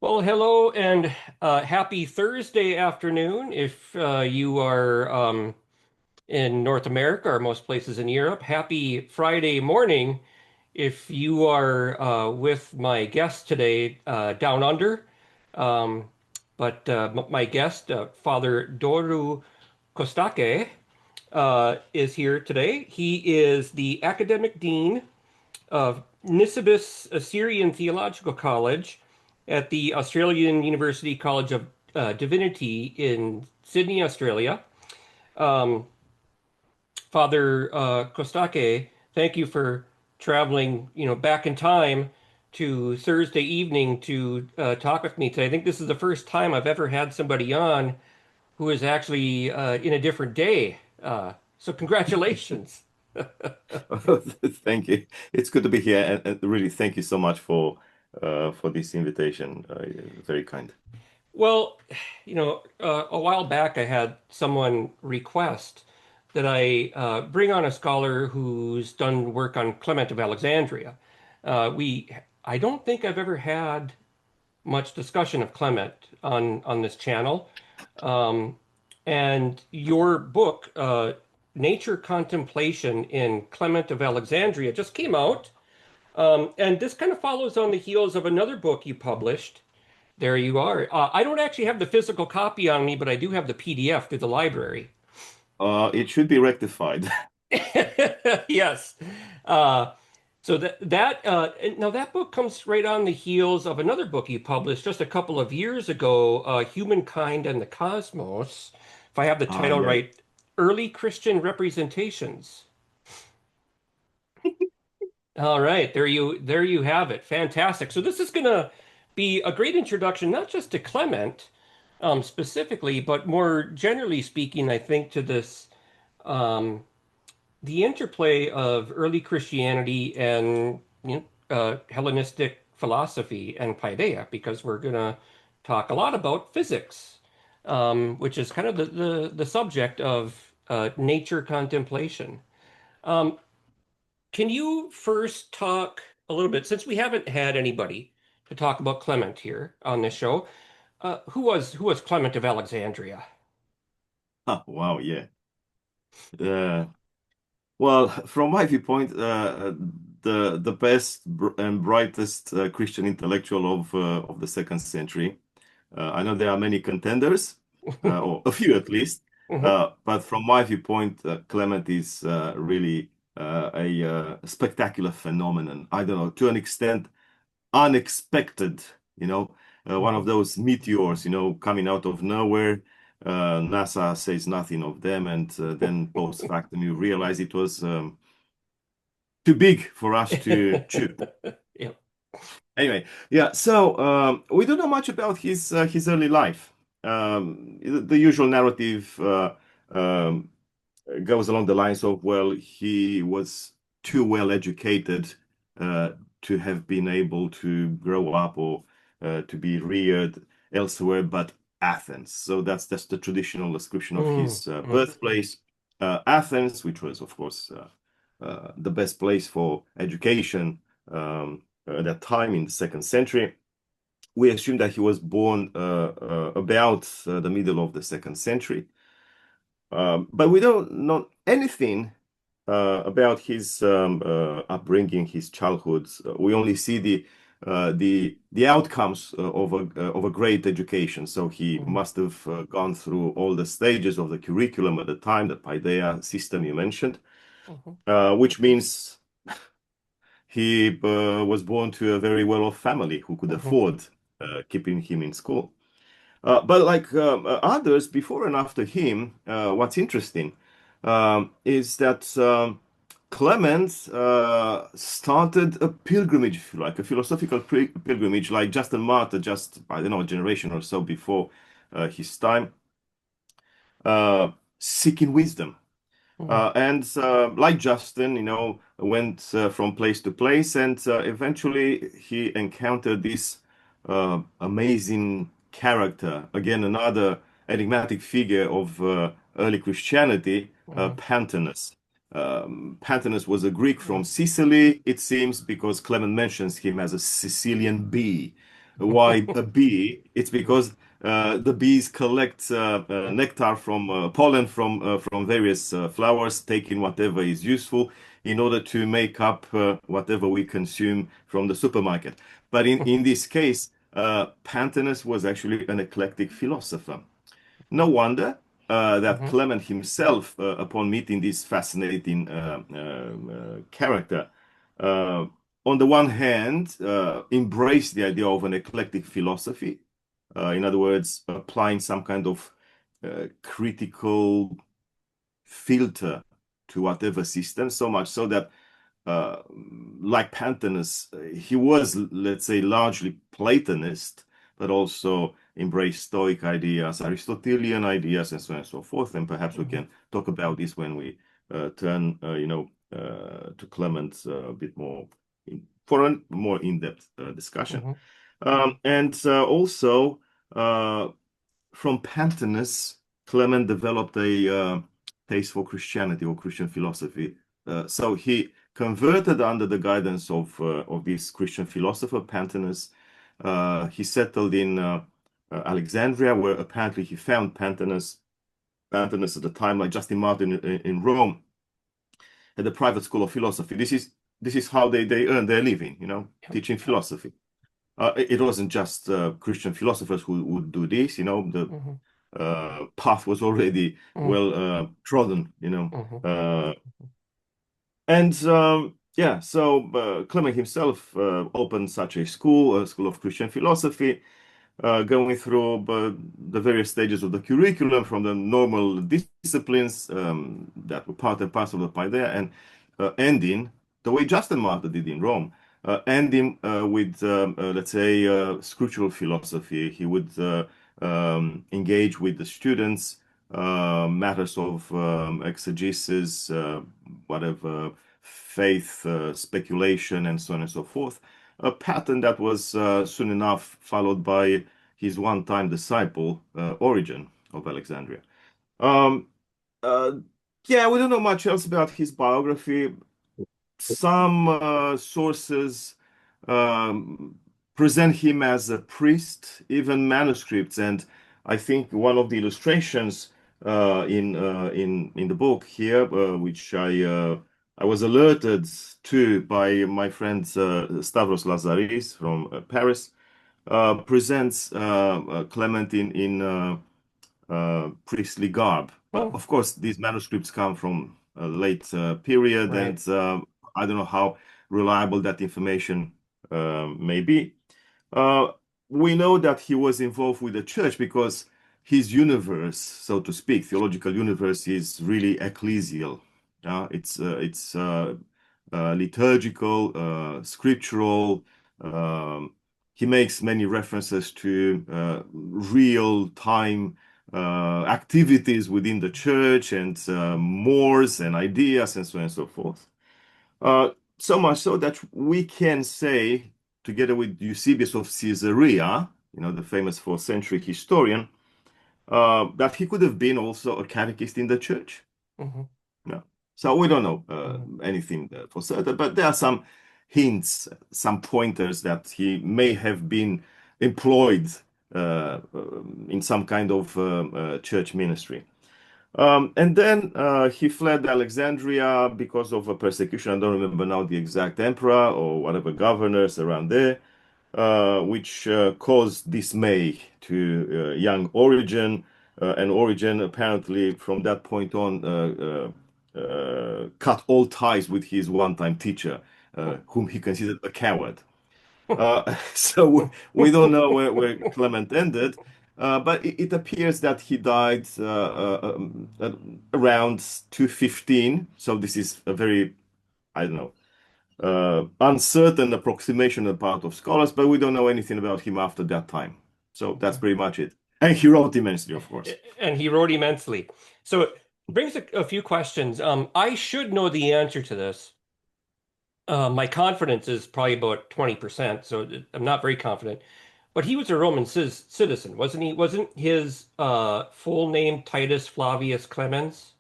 Well, hello and happy Thursday afternoon if you are in North America or most places in Europe. Happy Friday morning if you are with my guest today down under. Um, but my guest, Father Doru Costache, is here today. He is the academic dean of Nisibis Assyrian Theological College at the Australian University College of Divinity in Sydney, Australia. Um, Father Kostake, thank you for traveling, back in time to Thursday evening to talk with me today. I think this is the first time I've ever had somebody on who is actually in a different day. So congratulations. Thank you. It's good to be here, and really thank you so much for this invitation. Very kind. Well, a while back I had someone request that I bring on a scholar who's done work on Clement of Alexandria. I don't think I've ever had much discussion of Clement on this channel. Um, and your book, Nature Contemplation in Clement of Alexandria, just came out. And this kind of follows on the heels of another book you published. There you are. I don't actually have the physical copy on me, but I do have the PDF through the library. It should be rectified. Yes. Uh, so now that book comes right on the heels of another book you published just a couple of years ago, Humankind and the Cosmos. If I have the Ah, title yeah. right, Early Christian Representations. All right, there you have it. Fantastic. So this is gonna be a great introduction, not just to Clement, specifically, but more generally speaking, I think to this the interplay of early Christianity and Hellenistic philosophy and paideia, because we're gonna talk a lot about physics, which is kind of the subject of nature contemplation. Um, can you first talk a little bit, since we haven't had anybody to talk about Clement here on this show, who was Clement of Alexandria? Ah, wow, yeah. Uh, well, from my viewpoint, the best and brightest Christian intellectual of the second century. I know there are many contenders, or a few at least, Mhm. but from my viewpoint, Clement is really a spectacular phenomenon. I don't know, to an extent, unexpected, one of Mhm. those meteors, coming out of nowhere. NASA says nothing of them, and then post factum, you realize it was too big for us to chew. Yeah. Anyway, yeah. So we don't know much about his early life. The usual narrative um, goes along the lines of, well, he was too well educated uh, to have been able to grow up or to be reared elsewhere but Athens. So that's the traditional description of Mm, his mm, birthplace, Athens, which was, of course, the best place for education at that time in the second century. We assume that he was born about the middle of the second century. But we don't know anything about his upbringing, his childhood. We only see the outcomes of a great education. So he mm, must have gone through all the stages of the curriculum at the time, the paideia system you mentioned, mhm, which means he was born to a very well-off family who could mhm, afford keeping him in school. But like others before and after him, what's interesting is that Clement started a pilgrimage, if you like, a philosophical pilgrimage, like Justin Martyr, just, I don't know, a generation or so before his time, uh, seeking wisdom. mhm, And like Justin, went from place to place, and eventually he encountered this amazing character. Again, another enigmatic figure of early Christianity, mhm, Pantanus. Pantanus was a Greek mhm, from Sicily, it seems, because Clement mentions him as a Sicilian bee. Why a bee? It's Mhm. because the bees collect nectar from pollen from various flowers, taking whatever is useful in order to make up whatever we consume from the supermarket. But in this case, Panthenus was actually an eclectic philosopher. No wonder that Mhm. Clement himself, upon meeting this fascinating character, uh, on the one hand, embraced the idea of an eclectic philosophy. In other words, applying some kind of critical filter to whatever system, so much so that uh, like Panthenus, he was, let's say, largely Platonist, but also embraced Stoic ideas, Aristotelian ideas, and so on and so forth. And perhaps we Mhm. can talk about this when we turn, to Clement a bit more for a more in-depth discussion. Mhm. And also, uh, from Panthenus, Clement developed a taste for Christianity or Christian philosophy. So he converted under the guidance of this Christian philosopher, Panthenus. He settled in Alexandria, where apparently he found Panthenus. Panthenus at the time, like Justin Martin in Rome, had a private school of philosophy. This is how they earn their living, Yep. teaching Yep. philosophy. It wasn't just Christian philosophers who would do this, the Mhm. path was already Mhm. well trodden, Mhm. Uh, and yeah, so Clement himself opened such a school, a school of Christian philosophy, going through the various stages of the curriculum from the normal disciplines that were part and parcel of the paideia, and ending the way Justin Martyr did in Rome, ending with, let's say, scriptural philosophy. He would engage with the students, matters of exegesis, whatever, faith, speculation, and so on and so forth. A pattern that was soon enough followed by his one-time disciple, Origen of Alexandria. Um, uh, yeah, we don't know much else about his biography. Some sources um, present him as a priest, even manuscripts, and I think one of the illustrations in the book here, which I was alerted to by my friend Stavros Lazaris from Paris, presents Clement in priestly garb. But Oh, of course, these manuscripts come from a late period, right. and I don't know how reliable that information may be. Uh, we know that he was involved with the church because his universe, so to speak, theological universe, is really ecclesial. It's liturgical, scriptural. Um, he makes many references to real-time activities within the church and mores and ideas and so on and so forth. So much so that we can say, together with Eusebius of Caesarea, the famous fourth century historian, that he could have been also a catechist in the church. Mhm. No. So we don't know Mhm. anything for certain, but there are some hints, some pointers that he may have been employed in some kind of church ministry. And then he fled Alexandria because of a persecution. I don't remember now the exact emperor or whatever governors around there, which caused dismay to young Origen. And Origen apparently, from that point on, cut all ties with his one-time teacher, whom he considered a coward. So we don't know where Clement ended, but it appears that he died around 215. So this is a very, I don't know, uncertain approximation on the part of scholars, but we don't know anything about him after that time. So that's Okay. pretty much it. And he wrote immensely, of course. And he wrote immensely. So it brings a few questions. I should know the answer to this. My confidence is probably about 20%, so I'm not very confident. But he was a Roman citizen, wasn't he? Wasn't his full name Titus Flavius Clemens?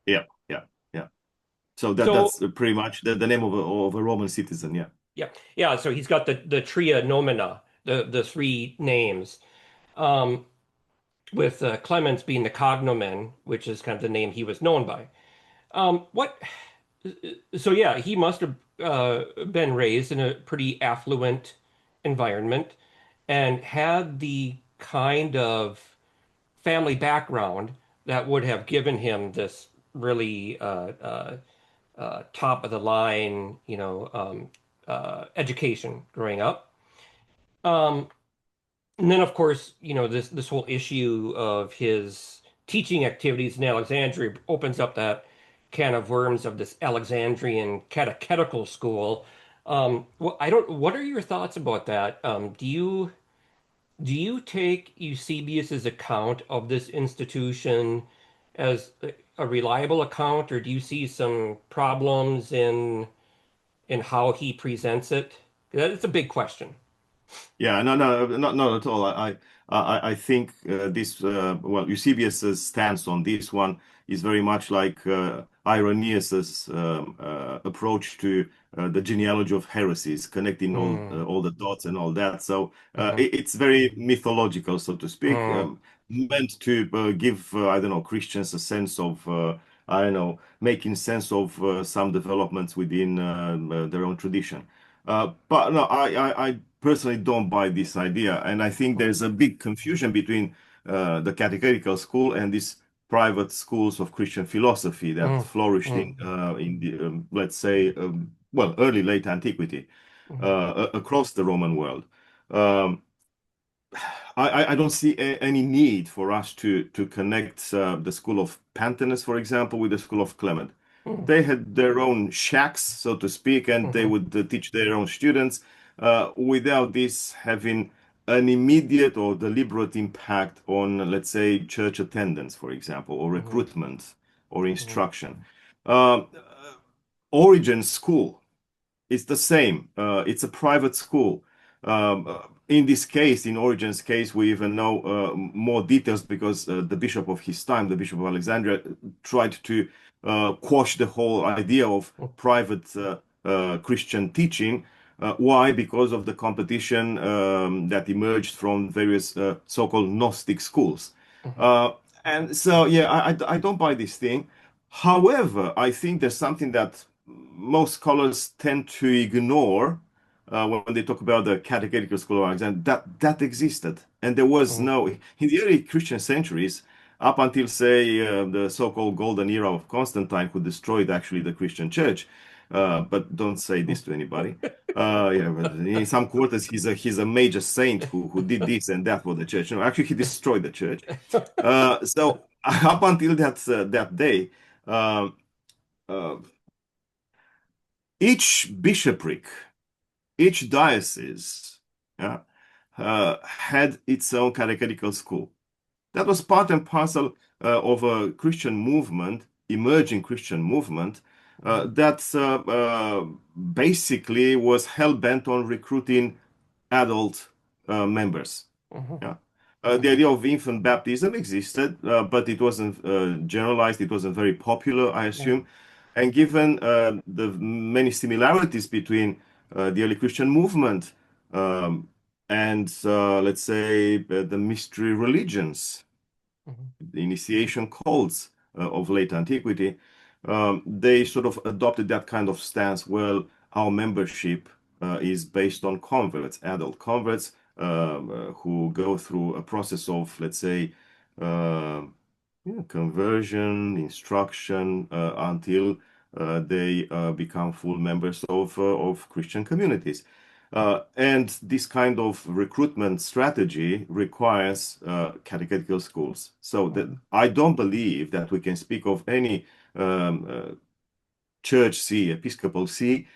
Yeah, yeah, yeah. So that's So pretty much the name of a Roman citizen. Yeah. yeah, yeah. So he's got the tria nomina, the three names, um, with Clemens being the cognomen, which is kind of the name he was known by. What? So yeah, he must have been raised in a pretty affluent environment and had the kind of family background that would have given him this really top of the line, education growing up. Um, and then, of course, this whole issue of his teaching activities in Alexandria opens up that can of worms of this Alexandrian catechetical school. I don't. What are your thoughts about that? Do you take Eusebius's account of this institution as a reliable account, or do you see some problems in how he presents it? That's a big question. Yeah, no, no, not at all. I think this, well, Eusebius's stance on this one is very much like Irenaeus's approach to the genealogy of heresies, connecting Mm, all the dots and all that. So hmm it's very mythological, so to speak, mm, meant to give, I don't know, Christians a sense of, I don't know, making sense of some developments within their own tradition. But no, I personally don't buy this idea, and I think mm, there's a big confusion between the catechetical school and these private schools of Christian philosophy that mm, flourished mm, in the let's say well early late antiquity mhm, across the Roman world. Um, I don't see any need for us to connect the school of Pantanus, for example, with the school of Clement. mm, They had their own shacks, so to speak, and they mhm, would teach their own students without this having an immediate or deliberate impact on, let's say, church attendance, for example, or mhm, recruitment or mhm, instruction. Uh, Origin School it's the same. It's a private school. In this case, in Origen's case, we even know more details because the bishop of his time, the Bishop of Alexandria, tried to quash the whole idea of private Christian teaching. Why? Because of the competition that emerged from various so-called Gnostic schools. mhm, Uh, and so, yeah, I don't buy this thing. However, I think there's something that most scholars tend to ignore when they talk about the catechetical school of Alexandria, that existed. And there was mhm, no, in the early Christian centuries, up until, say, the so-called golden era of Constantine, who destroyed actually the Christian church. But don't say this to anybody. Yeah, but in some quarters, he's a major saint who did this and that for the church. No, actually, he destroyed the church. So up until that day, um, uh, each bishopric, each diocese, yeah, had its own catechetical school. That was part and parcel of a Christian movement, emerging Christian movement, mhm, that basically was hell-bent on recruiting adult members. mhm, Yeah. The mhm, idea of infant baptism existed, but it wasn't generalized. It wasn't very popular, I yeah, assume. And given the many similarities between the early Christian movement um, and, let's say, the mystery religions, mhm, the initiation cults of late antiquity, they sort of adopted that kind of stance. Well, our membership is based on converts, adult converts, who go through a process of, let's say, uh, yeah, conversion, instruction, until they become full members of Christian communities. And this kind of recruitment strategy requires catechetical schools. So that mhm, I don't believe that we can speak of any church see, episcopal see,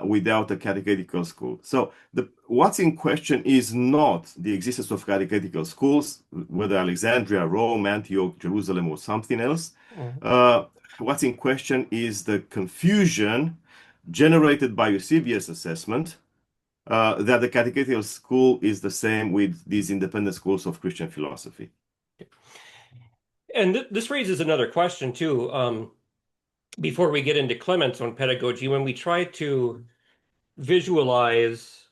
without a catechetical school. So what's in question is not the existence of catechetical schools, whether Alexandria, Rome, Antioch, Jerusalem, or something else. mhm. Uh, what's in question is the confusion generated by Eusebius' assessment that the catechetical school is the same with these independent schools of Christian philosophy. And this raises another question too. Before we get into Clement's own pedagogy, when we try to visualize,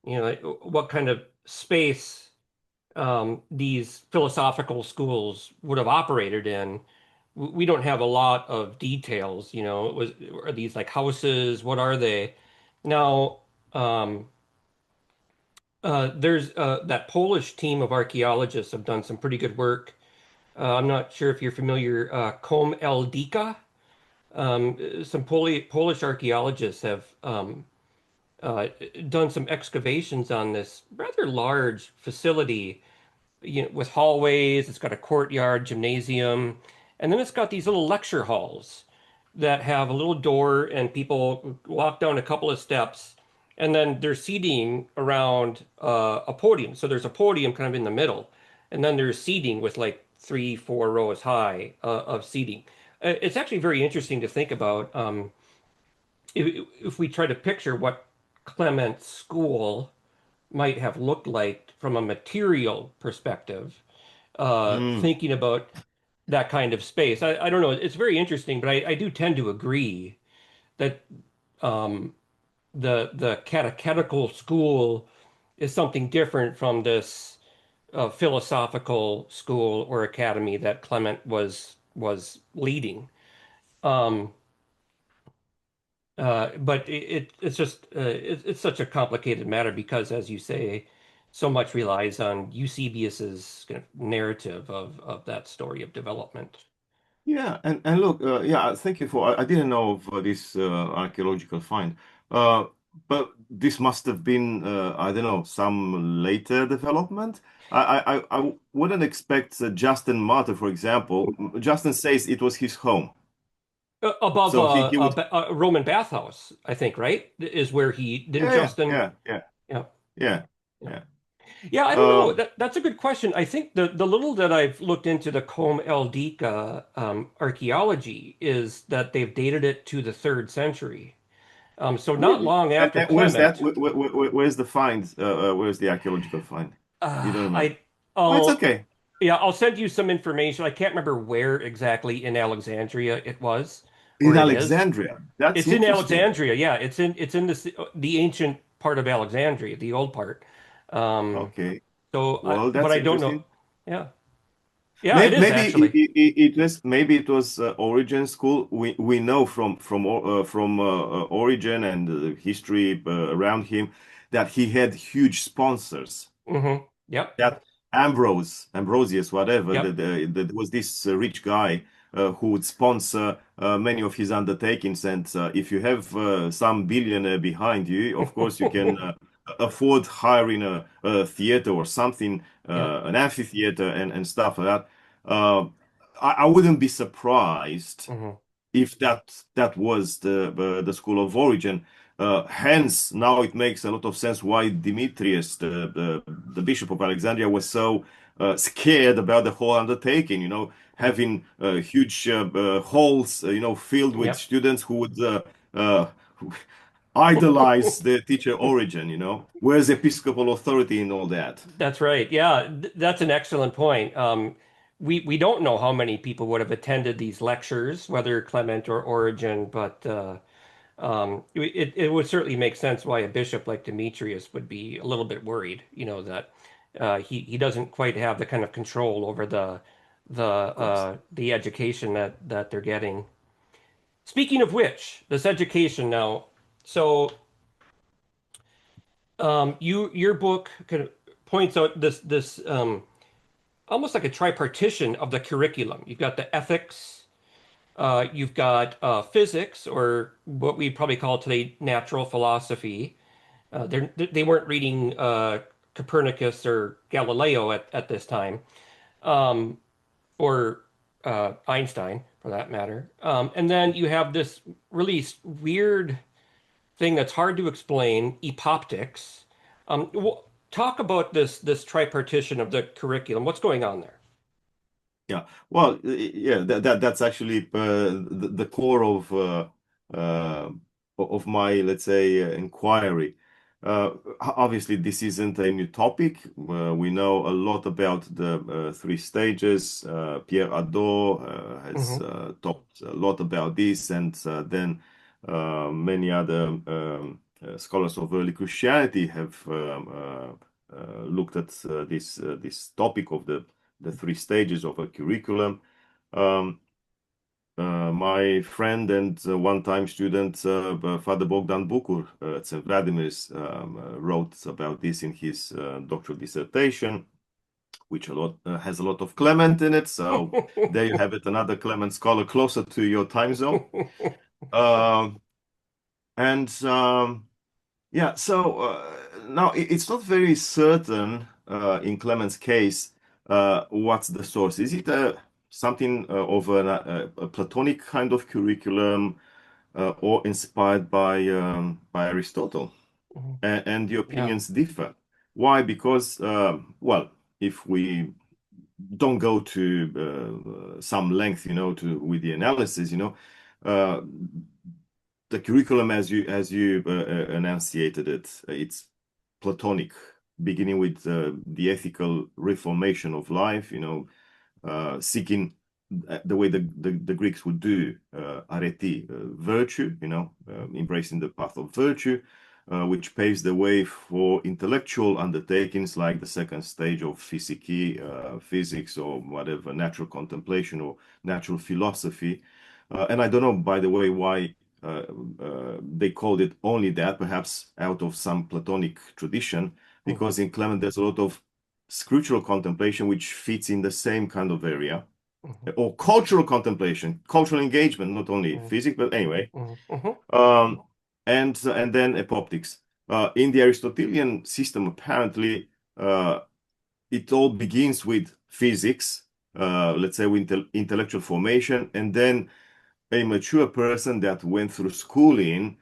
like, what kind of space these philosophical schools would have operated in, we don't have a lot of details. Are these like houses? What are they? Now, um, there's that Polish team of archaeologists have done some pretty good work. I'm not sure if you're familiar, Comeldica. Some Polish archaeologists have uh, done some excavations on this rather large facility, with hallways. It's got a courtyard, gymnasium, and then it's got these little lecture halls that have a little door, and people walk down a couple of steps, and then there's seating around a podium. So there's a podium kind of in the middle, and then there's seating with like three, 4 rows high of seating. It's actually very interesting to think about. If we try to picture what Clement's school might have looked like from a material perspective, Mm. thinking about that kind of space. I don't know. It's very interesting, but I do tend to agree that um, the catechetical school is something different from this philosophical school or academy that Clement was leading. Um, but it's just it's such a complicated matter because, as you say, so much relies on Eusebius's kind of narrative of that story of development. Yeah, and look, yeah, thank you for. I didn't know of this archaeological find, uh, but this must have been, I don't know, some later development. I wouldn't expect Justin Martyr, for example. Justin says it was his home, Above so he was. a Roman bathhouse, I think, right? Is where he didn't Yeah, yeah, Justin. yeah, yeah, Yeah, yeah, yeah, yeah. yeah. I don't know. Um, That's a good question. I think the little that I've looked into the Combe Eldica archaeology is that they've dated it to the third century. So not Really? long after And where's that? Clement. Where's the find? Where's the archaeological find? You don't remember? I Oh, it's I'll okay. Yeah, I'll send you some information. I can't remember where exactly in Alexandria it was or In it is. Alexandria. That's It's in interesting. Alexandria. Yeah, it's in the ancient part of Alexandria, the old part. Um, Okay. so Well, but that's I don't know. interesting. Yeah, yeah, it Maybe, is maybe actually. it was Origin School. We know from Origin and the history around him that he had huge sponsors. Yep, That Ambrosius, whatever, yep, there was this rich guy who would sponsor many of his undertakings. And if you have some billionaire behind you, of course, you can afford hiring a theater or something, yep. an amphitheater and stuff like that. Uh, I wouldn't be surprised hmm if that was the school of origin. Hence, now it makes a lot of sense why Demetrius, the Bishop of Alexandria, was so scared about the whole undertaking. Having huge halls, filled with Yep. students who would uh, idolize the teacher Origin. Where's episcopal authority in all that? That's right. Yeah, that's an excellent point. We don't know how many people would have attended these lectures, whether Clement or Origen, but it would certainly make sense why a bishop like Demetrius would be a little bit worried, that he doesn't quite have the kind of control over Of course. the education that they're getting. Speaking of which, this education now, so your book kind of points out this almost like a tripartition of the curriculum. You've got the ethics, you've got physics, or what we probably call today natural philosophy. They weren't reading Copernicus or Galileo at this time, um, or Einstein for that matter. And then you have this really weird thing that's hard to explain, epoptics. Talk about this tripartition of the curriculum. What's going on there? Yeah, well, yeah, that's actually the core uh, of my, let's say, inquiry. Obviously, this isn't a new topic. We know a lot about the three stages. Pierre Hadot has hmm talked a lot about this, and then many other scholars of early Christianity have looked at this topic of the three stages of a curriculum. Um, my friend and one-time student, Father Bogdan Bucur at St. Vladimir's, wrote about this in his doctoral dissertation, which has a lot of Clement in it. So there you have it, another Clement scholar closer to your time zone. Um, and Yeah, so now it's not very certain in Clement's case what's the source. Is it something of a Platonic kind of curriculum or inspired by Aristotle? And the Yeah. opinions differ. Why? Because, well, if we don't go to some length, to with the analysis, uh, the curriculum as you enunciated it, it's Platonic, beginning with the ethical reformation of life, seeking the way the Greeks would do, arete, virtue, embracing the path of virtue, which paves the way for intellectual undertakings like the second stage of physique, physics, or whatever, natural contemplation or natural philosophy. And I don't know, by the way, why uh, they called it only that, perhaps out of some Platonic tradition, Mhm. because in Clement there's a lot of scriptural contemplation which fits in the same kind of area, Mhm. or cultural contemplation, cultural engagement, not only Mhm. physics, but anyway. Mhm. Mhm. Um, and then epoptics. In the Aristotelian system, apparently, it all begins with physics, let's say with intellectual formation, and then a mature person that went through schooling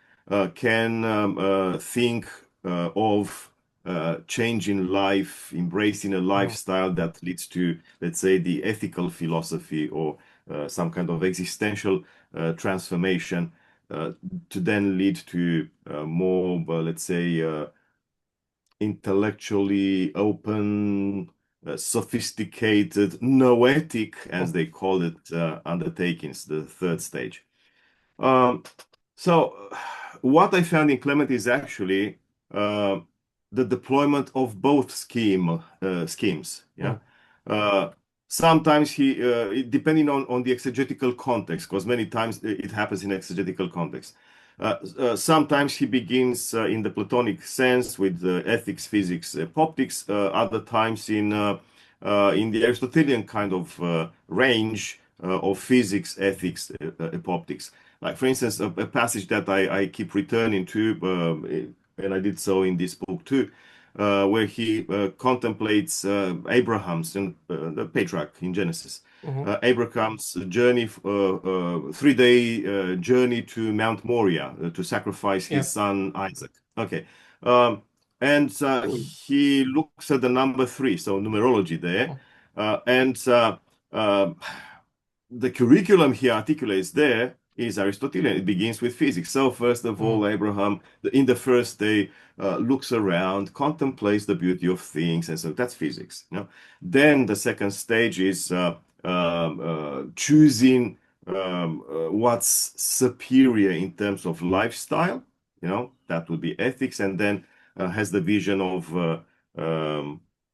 can think of changing life, embracing a Mhm. lifestyle that leads to, let's say, the ethical philosophy or some kind of existential transformation uh, to then lead to more, let's say, intellectually open, sophisticated, noetic, as Mhm. they call it, undertakings, the third stage. Um, so what I found in Clement is actually uh, the deployment of both schemes. Yeah. Mhm. Uh, Sometimes depending on the exegetical context, because many times it happens in exegetical context. Sometimes he begins in the Platonic sense with ethics, physics, optics. Other times in the Aristotelian kind of range of physics, ethics, optics. Like, for instance, a passage that I keep returning to, and I did so in this book too, where he contemplates Abraham's, the patriarch in Genesis, Mhm. Abraham's journey, 3-day journey to Mount Moriah to sacrifice Yeah. his son Isaac. Okay. Um, and he looks at the number three, so numerology there, Mhm. and uh, the curriculum he articulates there is Aristotelian. It begins with physics. So first of Mhm. all, Abraham, in the first day, looks around, contemplates the beauty of things, and so that's physics. Then the second stage is choosing what's superior in terms of lifestyle. That would be ethics, and then has the vision of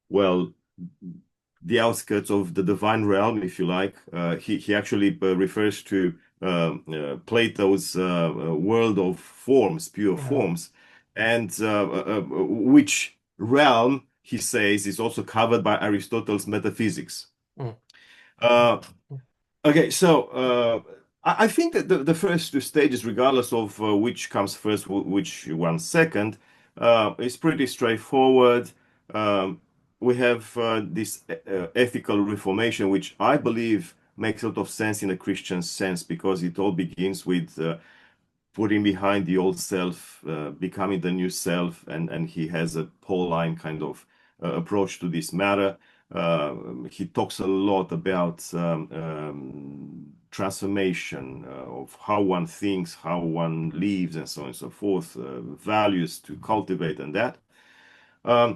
well, the outskirts of the divine realm, if you like. He actually refers to Plato's world of forms, pure Yeah. forms, and which realm, he says, is also covered by Aristotle's metaphysics. Mhm. Uh, Okay, so I think that the first two stages, regardless of which comes first, which one second, is pretty straightforward. Um, we have this ethical reformation, which I believe makes a lot of sense in a Christian sense because it all begins with putting behind the old self, becoming the new self, and he has a Pauline kind of approach to this matter. He talks a lot about transformation of how one thinks, how one lives, and so on and so forth, values to cultivate, and that.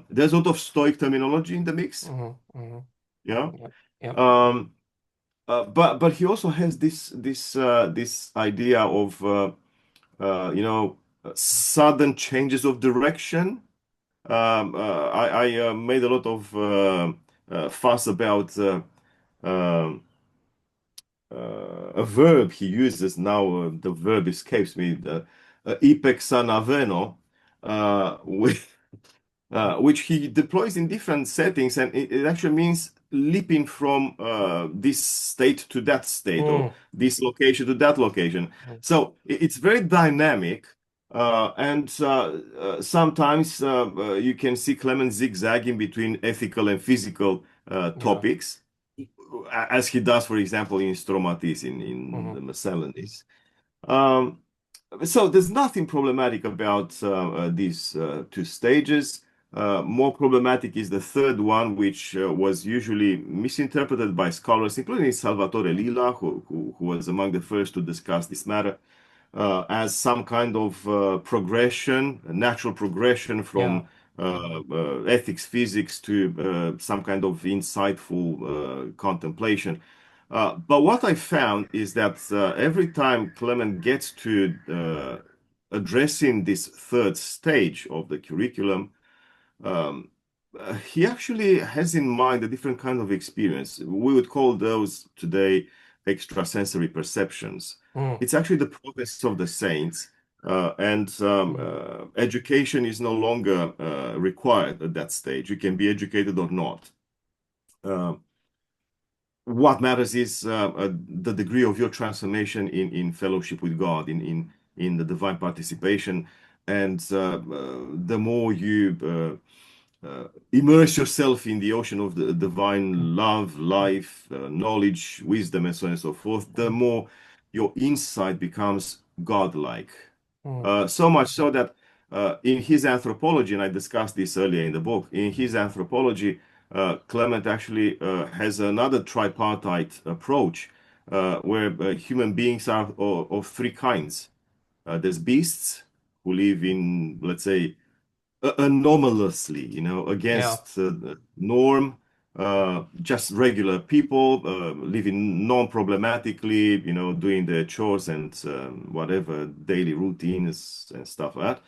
There's a lot of Stoic terminology in the mix, Mhm. Mhm. yeah. Yep. Yep. Um, but he also has this idea of sudden changes of direction I made a lot of fuss about um a verb he uses now. The verb escapes me. Ipex anaveno, which, which he deploys in different settings, and it actually means leaping from this state to that state, or Mm, this location to that location. mm, So it's very dynamic, and sometimes you can see Clement zigzagging between ethical and physical yeah. topics, as he does, for example, in Stromatis, in Hmm. the Miscellanies. Um, so there's nothing problematic about these two stages. More problematic is the third one, which was usually misinterpreted by scholars, including Salvatore Lilla, who was among the first to discuss this matter, as some kind of progression, a natural progression Yeah. from ethics, physics to some kind of insightful contemplation. But what I found is that every time Clement gets to addressing this third stage of the curriculum, um, he actually has in mind a different kind of experience. We would call those today extrasensory perceptions. Mm, It's actually the province of the saints, and mm, education is no longer required at that stage. You can be educated or not. Uh, what matters is the degree of your transformation in fellowship with God, in the divine participation, and the more you immerse yourself in the ocean of the mm, divine love, mm, life, knowledge, wisdom, and so on and so forth, the more your insight becomes godlike. mm, So much so that in his anthropology, and I discussed this earlier in the book, in his anthropology, Clement actually has another tripartite approach where human beings are of three kinds. There's beasts who live in, let's say, anomalously, yeah. against the norm, just regular people living non-problematically, doing their chores and whatever daily routines and stuff like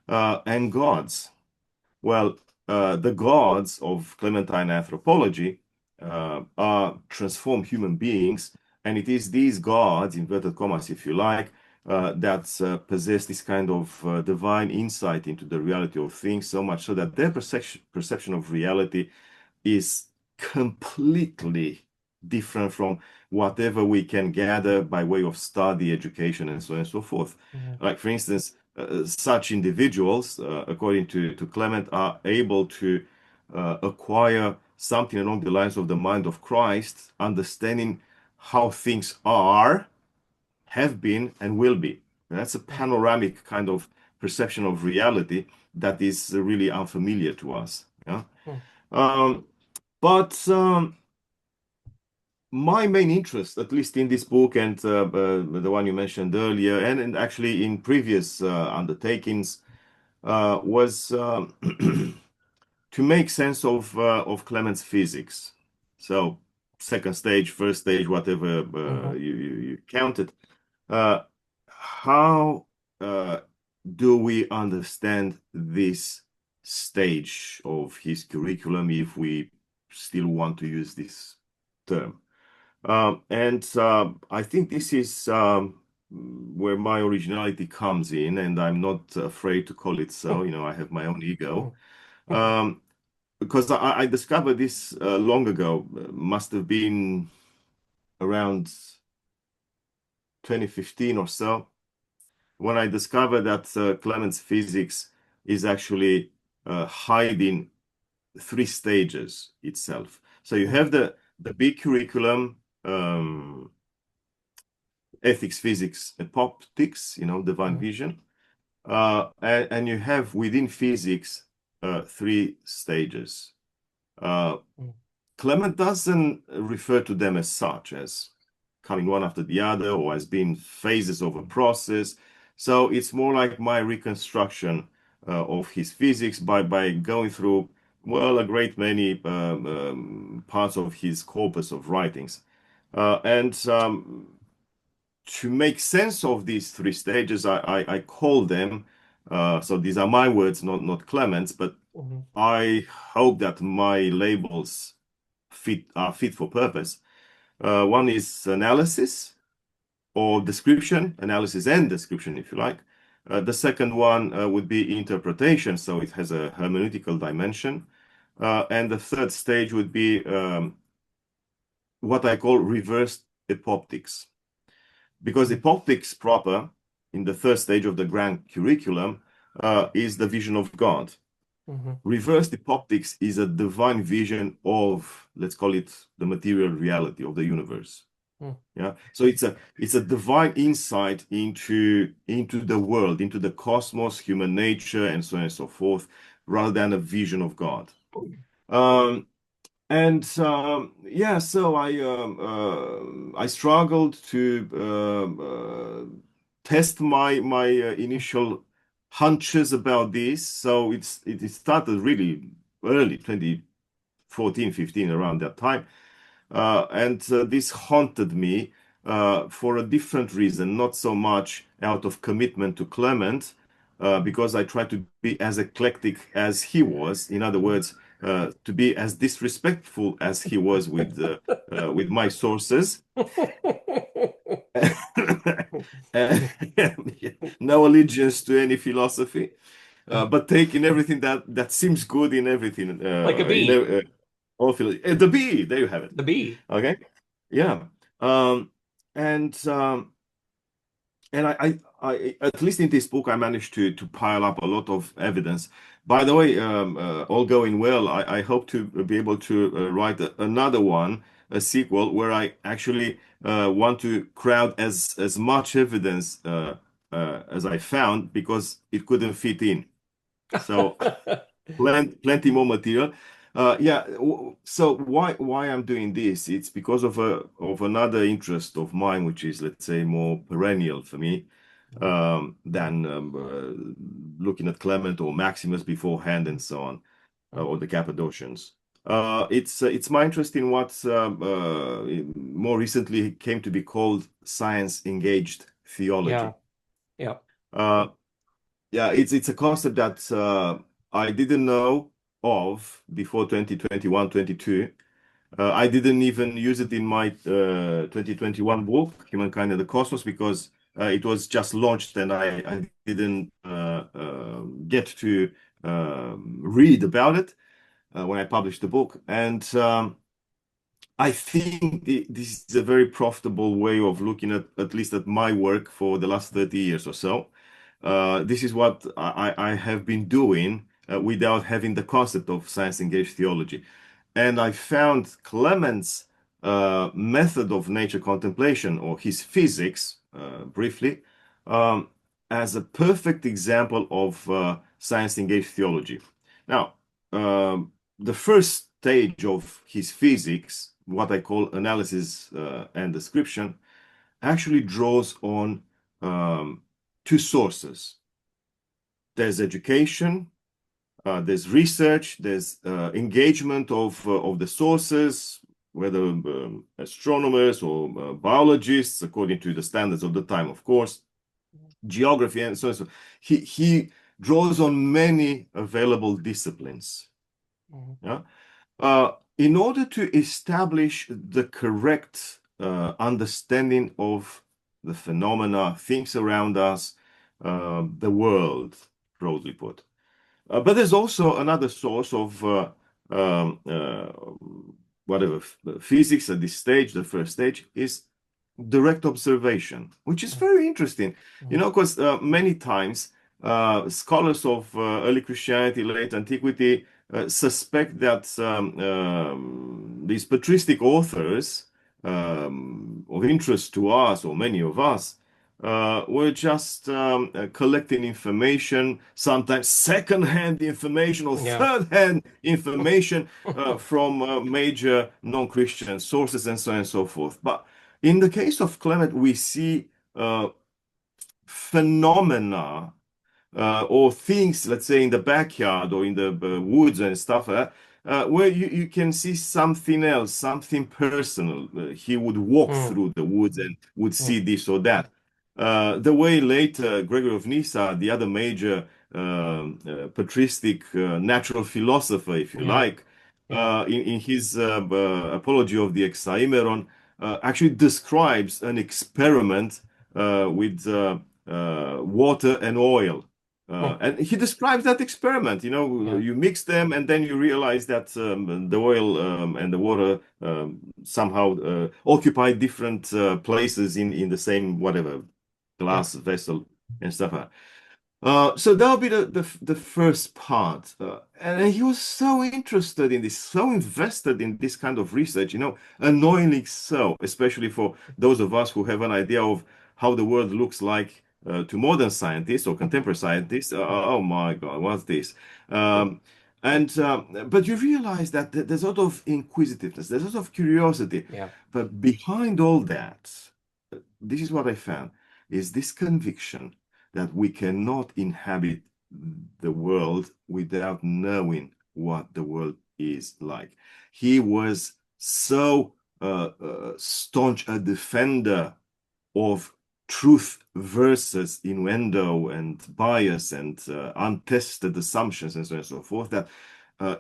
that, and gods. Well, the gods of Clementine anthropology are transformed human beings, and it is these gods, inverted commas, if you like, that possess this kind of divine insight into the reality of things, so much so that their perception of reality is completely different from whatever we can gather by way of study, education, and so on and so forth. Mm, Like, for instance, such individuals, according to Clement, are able to acquire something along the lines of the mind of Christ, understanding how things are, have been, and will be. And that's a mm, panoramic kind of perception of reality that is really unfamiliar to us. Yeah. mm, Um, but my main interest, at least in this book and the one you mentioned earlier, and actually in previous undertakings, was to make sense of Clement's physics. So, second stage, first stage, whatever mhm, you counted. Uh, how do we understand this stage of his curriculum, if we still want to use this term? And I think this is where my originality comes in, and I'm not afraid to call it so. I have my own ego. mm, mm, Um, because I discovered this long ago, must have been around 2015 or so, when I discovered that Clement's physics is actually hiding three stages itself. So you mm, have the big curriculum, ethics, physics, and optics, divine mm, vision. And you have within physics three stages. Uh, mm, Clement doesn't refer to them as such, as coming one after the other or as being phases of a process. So it's more like my reconstruction of his physics by going through, well, a great many parts of his corpus of writings. And to make sense of these three stages, I call them So these are my words, not Clement's, but Mhm. I hope that my labels are fit for purpose. One is analysis or description, analysis and description, if you like. The second one would be interpretation, so it has a hermeneutical dimension. And the third stage would be what I call reversed epoptics. Because Mhm. epoptics proper, in the third stage of the grand curriculum, is the vision of God. Mhm. Reversed epoptics is a divine vision of, let's call it, the material reality of the universe. Mhm. Yeah. So it's a divine insight into the world, into the cosmos, human nature, and so on and so forth, rather than a vision of God. Um, and yeah, so I struggled to test my initial hunches about this. So it started really early, 2014, 15, around that time. And this haunted me for a different reason, not so much out of commitment to Clement, because I tried to be as eclectic as he was. In other Mhm. words, to be as disrespectful as he was with my sources. Uh, no allegiance to any philosophy, but taking everything that seems good in everything, Like a bee. all the B, there you have it. The bee. Okay. Yeah. Um, and at least in this book, I managed to pile up a lot of evidence. By the way, all going well, I hope to be able to write another one, a sequel, where I actually want to crowd as much evidence as I found because it couldn't fit in. So plenty more material. Yeah. So why I'm doing this? It's because of another interest of mine, which is, let's say, more perennial for me than looking at Clement or Maximus beforehand and so on, or the Cappadocians. It's my interest in what more recently came to be called science-engaged Yeah. theology. Yeah. Uh, yeah, it's a concept that I didn't know of before 2021, 22. I didn't even use it in my 2021 book, Humankind and the Cosmos, because it was just launched and I didn't get to read about it when I published the book. And I think this is a very profitable way of looking at least at my work for the last 30 years or so. This is what I have been doing without having the concept of science-engaged theology. And I found Clement's method of nature contemplation, or his physics, briefly, um, as a perfect example of science-engaged theology. Now, the first stage of his physics, what I call analysis and description, actually draws on two sources. There's education, there's research, there's engagement of the sources, whether astronomers or biologists, according to the standards of the time, of course, geography, and so on. So he draws on many available disciplines. Mhm. Yeah. In order to establish the correct understanding of the phenomena, things around us, the world, broadly put. But there's also another source of um, uh, whatever physics at this stage, the first stage, is direct observation, which is very interesting, Mhm. because many times scholars of early Christianity, late antiquity, suspect that these patristic authors of interest to us, or many of us, were just collecting information, sometimes second-hand information or Yeah. third-hand information from major non-Christian sources and so on and so forth. But in the case of Clement, we see phenomena or things, let's say, in the backyard or in the woods and stuff, where you can see something else, something personal. He would walk Mm. through the woods and would Mm. see this or that. The way later Gregory of Nyssa, the other major patristic natural philosopher, if you Yeah. like, Yeah. in his Apology of the Hexaemeron, actually describes an experiment with water and oil. Hmm. And he describes that experiment. Yeah. You mix them, and then you realize that the oil and the water somehow occupy different places in the same whatever Yeah. glass vessel and stuff. So that'll be the first part. And he was so interested in this, so invested in this kind of research, annoyingly so, especially for those of us who have an idea of how the world looks like to modern scientists or contemporary scientists. Oh my God, what's this? Um, but you realize that there's a lot of inquisitiveness, there's a lot of curiosity, Yeah. but behind all that, this is what I found, is this conviction that we cannot inhabit the world without knowing what the world is like. He was so staunch a defender of truth versus innuendo and bias and untested assumptions and so on and so forth that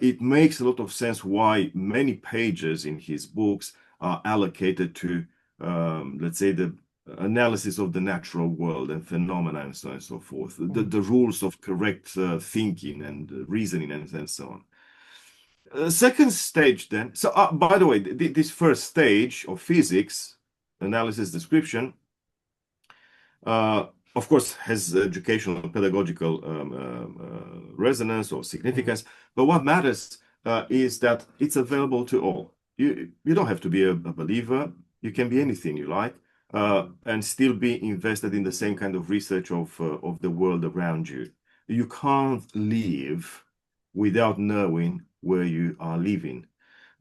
it makes a lot of sense why many pages in his books are allocated to, let's say, the analysis of the natural world and phenomena and so on and so forth, Mhm. the rules of correct thinking and reasoning and so on. Second stage, then. So, by the way, this first stage of physics, analysis, description, uh, of course, has educational and pedagogical resonance or Mhm. significance. But what matters is that it's available to all. You don't have to be a believer. You can be anything you like and still be invested in the same kind of research of the world around you. You can't live without knowing where you are living.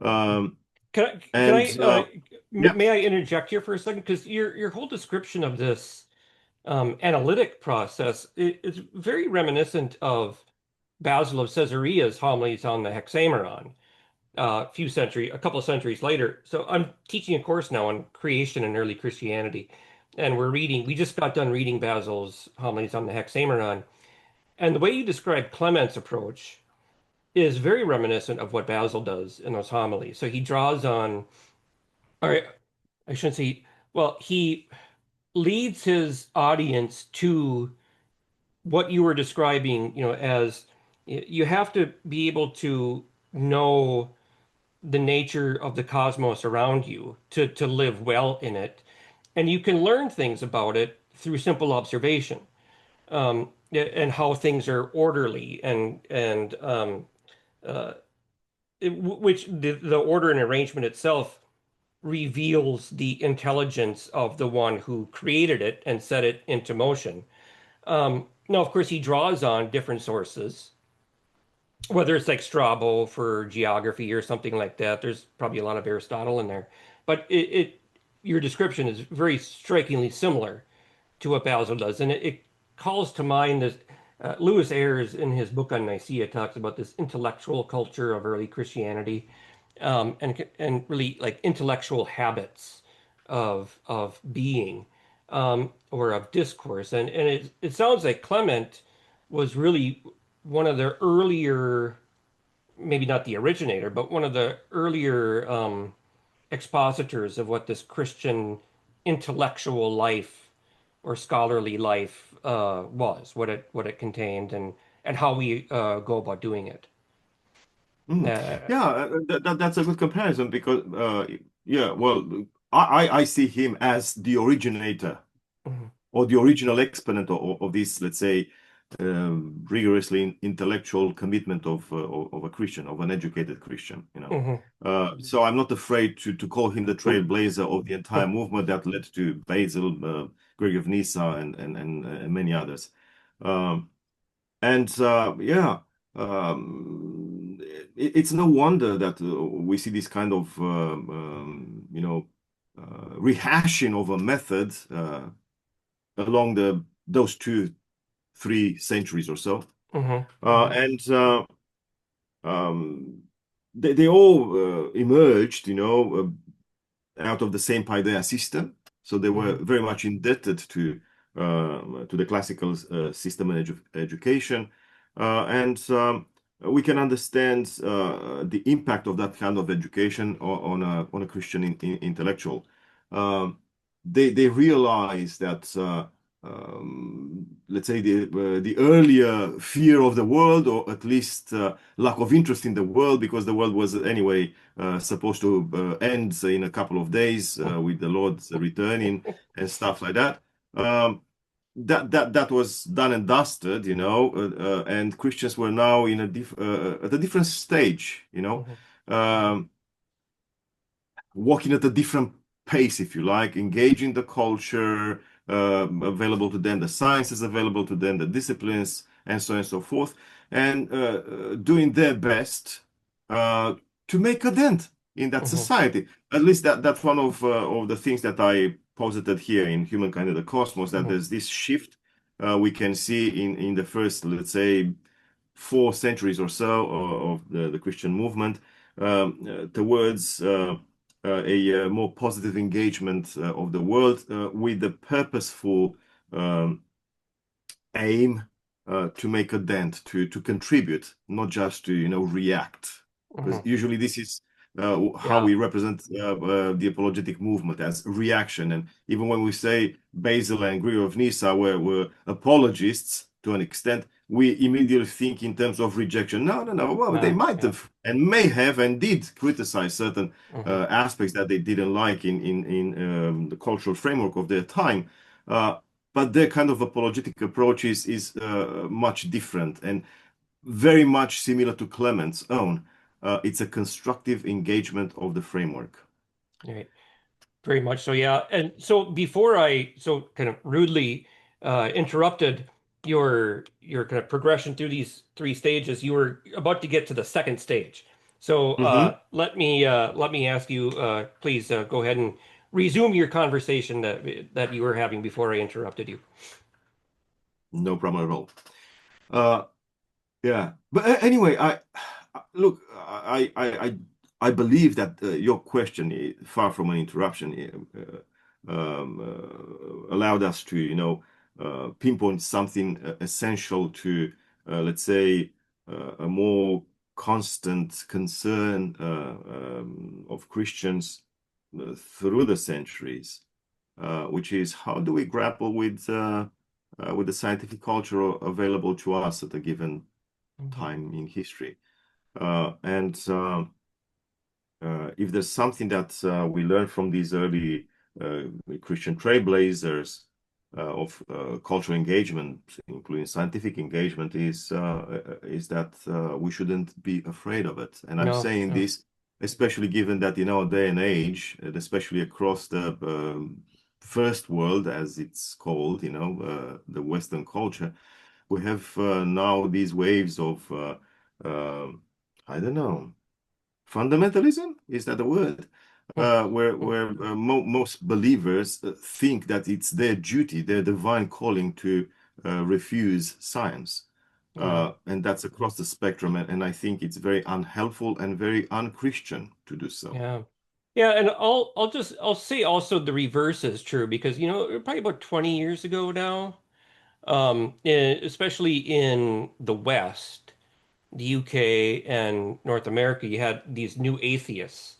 Um, Can and I yeah. may I interject here for a second? Because your whole description of this analytic process is very reminiscent of Basil of Caesarea's homilies on the Hexameron a couple of centuries later. So I'm teaching a course now on creation and early Christianity, and we just got done reading Basil's homilies on the Hexameron, and the way you describe Clement's approach is very reminiscent of what Basil does in those homilies. So he draws on, or I shouldn't say, well, he leads his audience to what you were describing, as you have to be able to know the nature of the cosmos around you to live well in it. And you can learn things about it through simple observation, and how things are orderly which the order and arrangement itself reveals the intelligence of the one who created it and set it into motion. Now, of course, he draws on different sources, whether it's like Strabo for geography or something like that. There's probably a lot of Aristotle in there, but your description is very strikingly similar to what Basil does, and it calls to mind this. Lewis Ayres, in his book on Nicaea, talks about this intellectual culture of early Christianity, and really like intellectual habits of being, or of discourse, and it sounds like Clement was really one of the earlier, maybe not the originator, but one of the earlier expositors of what this Christian intellectual life or scholarly life was, what it contained, and how we go about doing it. Mm. Uh, Yeah, that's a good comparison because, yeah, well, I see him as the originator mhm, or the original exponent of this, let's say, rigorously intellectual commitment of a Christian, of an educated Christian. mhm, So I'm not afraid to call him the trailblazer of the entire movement that led to Basil, Gregory of Nyssa, and many others. Um, and yeah, it's no wonder that we see this kind of rehashing of a method along those 2, 3 centuries or so, mhm, and um, they all emerged, out of the same paideia system. So they were very much indebted to the classical system of education. And we can understand the impact of that kind of education on a Christian intellectual. Um, they realize that let's say the earlier fear of the world, or at least lack of interest in the world, because the world was anyway supposed to end in a couple of days with the Lord's returning and stuff like that. Um, that was done and dusted, and Christians were now in at a different stage, Mhm. um, walking at a different pace, if you like, engaging the culture available to them, the sciences available to them, the disciplines, and so on and so forth, and doing their best uh, to make a dent in that Mhm. society. At least that's one of the things that I posited here in Humankind and the Cosmos, that Mhm. there's this shift we can see in the first, let's say, 4 centuries or so of the Christian movement towards a more positive engagement of the world with the purposeful um, aim to make a dent, to contribute, not just to react. Because Mhm. usually this is how Yeah. we represent the apologetic movement as reaction. And even when we say Basil and Gregory of Nyssa were apologists to an extent, we immediately think in terms of rejection. No, no, no. Well, they Yeah. might Yeah. have and may have and did criticize certain Mhm. aspects that they didn't like in the cultural framework of their time. Uh, but their kind of apologetic approach is much different and very much similar to Clement's own. It's a constructive engagement of the framework. Right. Very much so, yeah. And so before I so kind of rudely interrupted your kind of progression through these three stages, you were about to get to the second stage. So Hmm. let me ask you, please go ahead and resume your conversation that you were having before I interrupted you. No problem at all. Uh, Yeah, but anyway, look, I believe that your question, far from an interruption, allowed us to, pinpoint something essential to, let's say, a more constant concern of Christians through the centuries, which is how do we grapple with the scientific culture available to us at a given Mhm. time in history. And if there's something that we learn from these early uh, Christian trailblazers of cultural engagement, including scientific engagement, is that we shouldn't be afraid of it. And I'm No, saying no. this especially given that in our day and age, and especially across the first world, as it's called, the Western culture, we have now these waves of uh, I don't know, fundamentalism, is that a word? Where most believers think that it's their duty, their divine calling to refuse science. Yeah. And that's across the spectrum. And I think it's very unhelpful and very unchristian to do so. Yeah. Yeah, and I'll say also the reverse is true because probably about 20 years ago now, especially in the West, the UK and North America, you had these new atheists,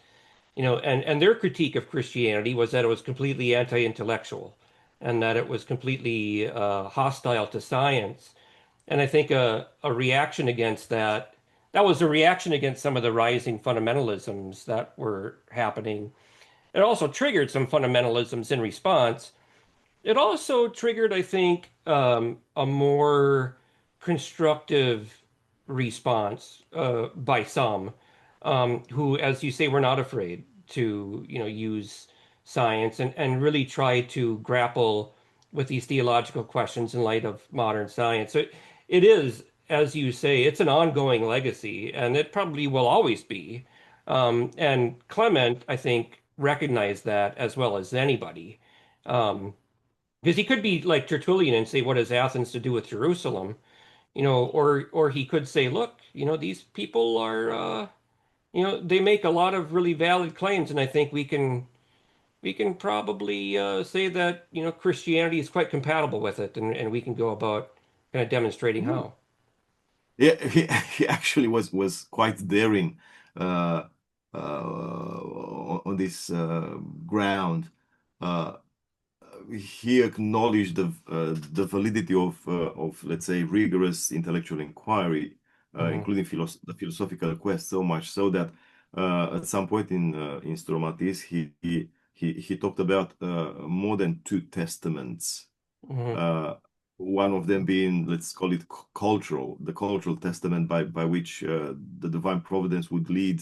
and their critique of Christianity was that it was completely anti-intellectual and that it was completely hostile to science. And I think a reaction against that was a reaction against some of the rising fundamentalisms that were happening. It also triggered some fundamentalisms in response. It also triggered, I think, a more constructive response by some who, as you say, were not afraid to, use science and really try to grapple with these theological questions in light of modern science. So it is, as you say, it's an ongoing legacy, and it probably will always be. And Clement, I think, recognized that as well as anybody. Um, because he could be like Tertullian and say, what has Athens to do with Jerusalem? Or he could say, look, these people are they make a lot of really valid claims, and I think we can probably say that, Christianity is quite compatible with it, and we can go about kind of demonstrating Hmm. how. Yeah, he actually was quite daring uh, on this ground. Uh, he acknowledged the validity of let's say rigorous intellectual inquiry, Hmm. including the philosophical quest, so much so that at some point in Stromatis he talked about more than two testaments, Hmm. uh, one of them being, let's call it the cultural testament by which the divine providence would lead,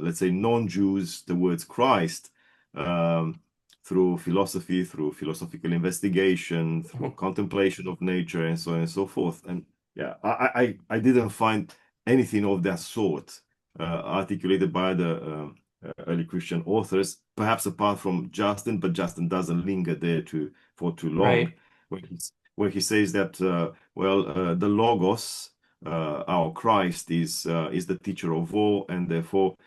let's say, non-Jews towards Christ, um, through philosophy, through philosophical investigation, through Hmm. contemplation of nature, and so on and so forth. And yeah, I didn't find anything of that sort articulated by the early Christian authors, perhaps apart from Justin, but Justin doesn't linger there for too long, Right. where he says that the Logos, our Christ, is the teacher of all, and therefore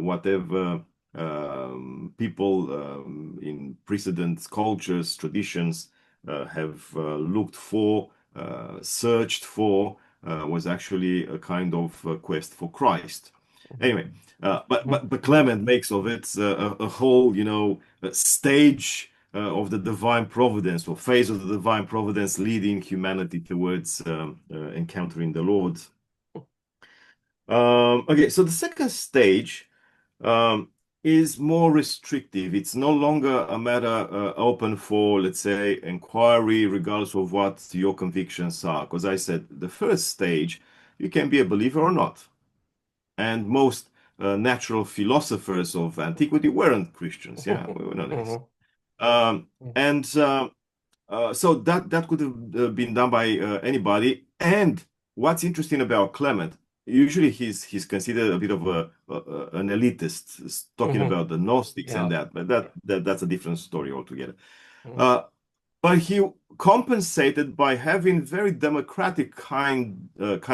whatever people in precedent cultures, traditions have looked for, searched for, was actually a kind of quest for Christ. Anyway, but Clement makes of it a whole, stage of the divine providence, or phase of the divine providence leading humanity towards encountering the Lord. Okay, so the second stage um, is more restrictive. It's no longer a matter open for, let's say, inquiry, regardless of what your convictions are. Because I said the first stage, you can be a believer or not. And most natural philosophers of antiquity weren't Christians. Yeah, we know this. Hmm. And so that could have been done by anybody. And what's interesting about Clement, usually he's considered a bit of an elitist, talking Hmm. about the Gnostics and Yeah. that, but that's a different story altogether. Hmm. Uh, but he compensated by having very democratic kind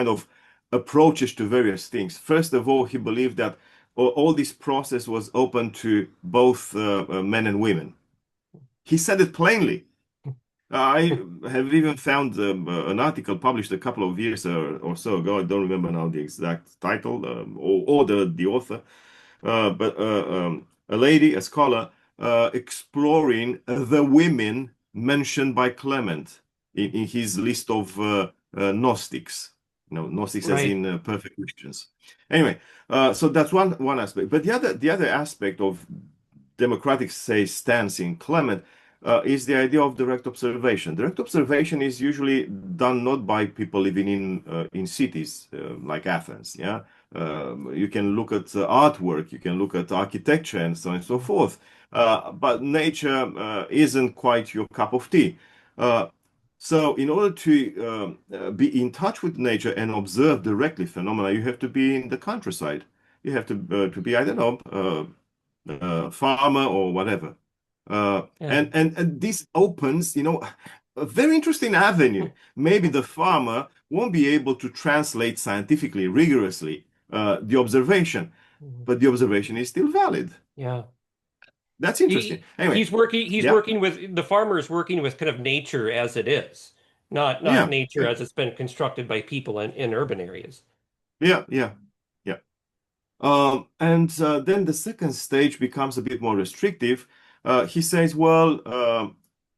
of approaches to various things. First of all, he believed that all this process was open to both men and women. He said it plainly. I have even found an article published a couple of years or so ago. I don't remember now the exact title or the author, but a lady, a scholar, exploring the women mentioned by Clement in his list of Gnostics. Gnostics as Right. in perfect Christians. Anyway, so that's one aspect. But the other aspect of democratic, say, stance in Clement is the idea of direct observation. Direct observation is usually done not by people living in cities like Athens. Yeah, you can look at artwork, you can look at architecture, and so on and so forth. But nature isn't quite your cup of tea. Uh, so, in order to be in touch with nature and observe directly phenomena, you have to be in the countryside. You have to be, I don't know, farmer or whatever. And And this opens, a very interesting avenue. Maybe the farmer won't be able to translate scientifically, rigorously, the observation, but the observation is still valid. yeah. That's interesting. Anyway, He's yeah, working with the farmer is working with kind of nature as it is, not yeah, nature yeah, as it's been constructed by people in urban areas. yeah, yeah, yeah. And then the second stage becomes a bit more restrictive. He says, well,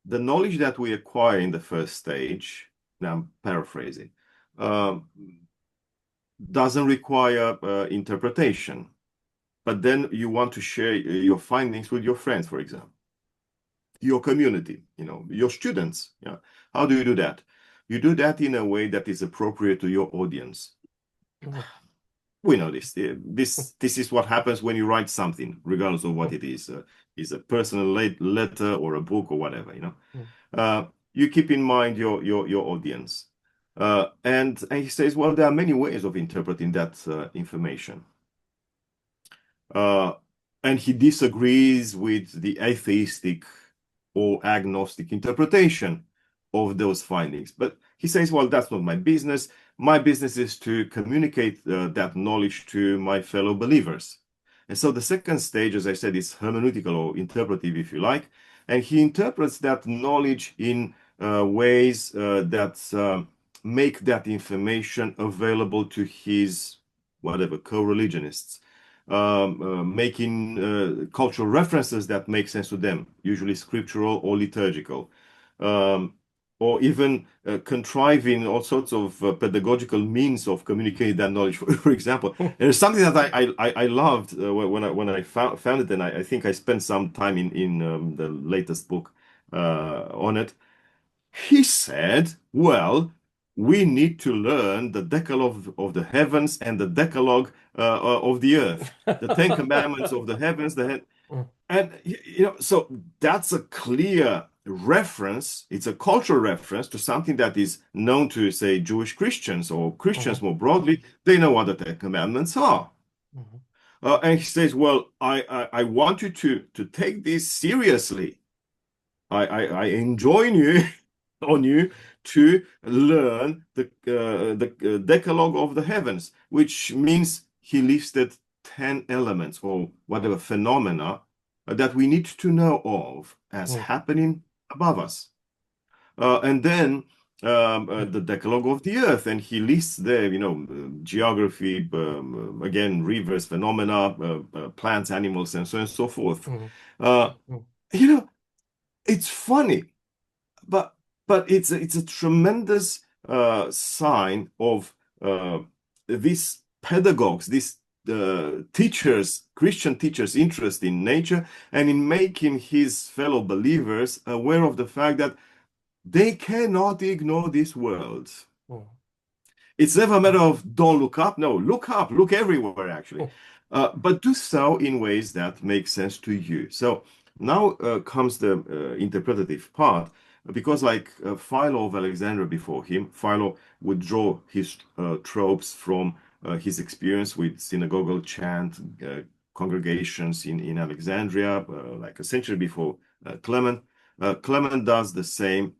the knowledge that we acquire in the first stage, now I'm paraphrasing, um, doesn't require interpretation. But then you want to share your findings with your friends, for example, your community, your students. Yeah. How do you do that? You do that in a way that is appropriate to your audience. Mhm. We know this. This is what happens when you write something, regardless of what it is. Is a personal letter or a book or whatever. You keep in mind your audience. And he says, well, there are many ways of interpreting that information. Uh, and he disagrees with the atheistic or agnostic interpretation of those findings. But he says, well, that's not my business. My business is to communicate that knowledge to my fellow believers. And so the second stage, as I said, is hermeneutical or interpretive, if you like. And he interprets that knowledge in ways that make that information available to his whatever co-religionists, making cultural references that make sense to them, usually scriptural or liturgical, um, or even contriving all sorts of pedagogical means of communicating that knowledge. For example, there's something that I loved when I found it, and I think I spent some time in the latest book on it. He said, well, we need to learn the Decalogue of the heavens and the Decalogue of the earth, the Ten Commandments of the heavens, and so that's a clear reference. It's a cultural reference to something that is known to, say, Jewish Christians or Christians more broadly. They know what the Ten Commandments are. And he says, well, I want you to take this seriously. I enjoin you on you to learn the Decalogue of the heavens, which means he listed 10 elements or whatever phenomena that we need to know of as happening above us. And then the Decalogue of the earth, and he lists there, geography, again, rivers, phenomena, plants, animals, and so on and so forth. Uh, you know, it's funny, but it's a tremendous sign of these pedagogues, these teachers, Christian teachers' interest in nature and in making his fellow believers aware of the fact that they cannot ignore this world. It's never a matter of don't look up. No, look up, look everywhere, actually. But do so in ways that make sense to you. So now comes the interpretative part, because like Philo of Alexandria before him, Philo would draw his tropes from his experience with synagogal chant congregations in Alexandria, like a century before Clement. Clement does the same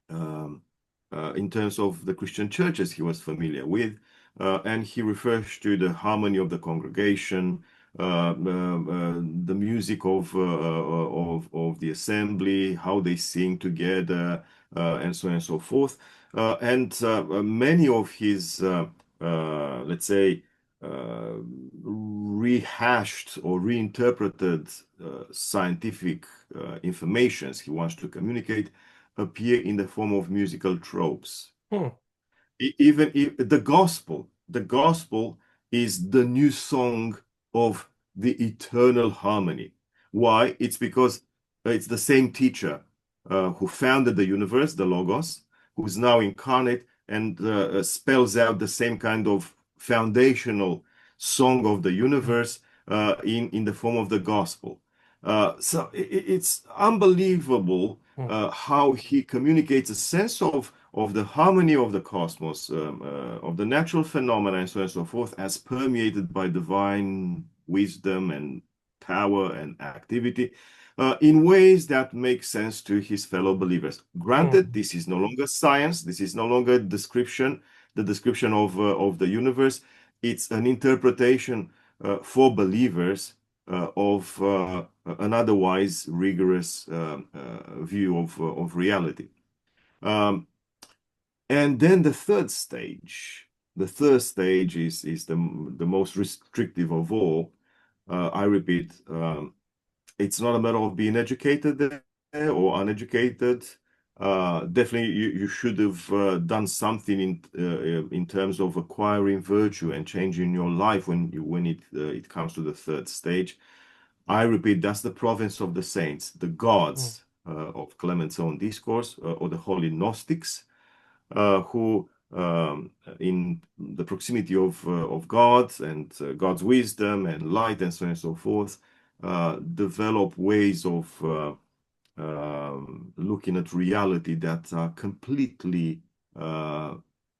um, in terms of the Christian churches he was familiar with, and he refers to the harmony of the congregation, the music of the assembly, how they sing together, and so on and so forth. And many of his, let's say, rehashed or reinterpreted scientific informations he wants to communicate appear in the form of musical tropes. Even if the gospel is the new song of the eternal harmony. Why? It's because it's the same teacher who founded the universe, the Logos, who's now incarnate and spells out the same kind of foundational song of the universe in the form of the gospel. So it's unbelievable how he communicates a sense of the harmony of the cosmos, of the natural phenomena, and so on and so forth, as permeated by divine wisdom and power and activity, in ways that make sense to his fellow believers. Granted, this is no longer science. This is no longer description, the description of the universe. It's an interpretation for believers of an otherwise rigorous view of reality. And then the third stage is the most restrictive of all. I repeat, it's not a matter of being educated there or uneducated. Definitely, you should have done something in terms of acquiring virtue and changing your life when it comes to the third stage. I repeat, that's the province of the saints, the gods of Clement's own discourse, or the holy Gnostics, who, in the proximity of God and God's wisdom and light and so on and so forth, develop ways of looking at reality that are completely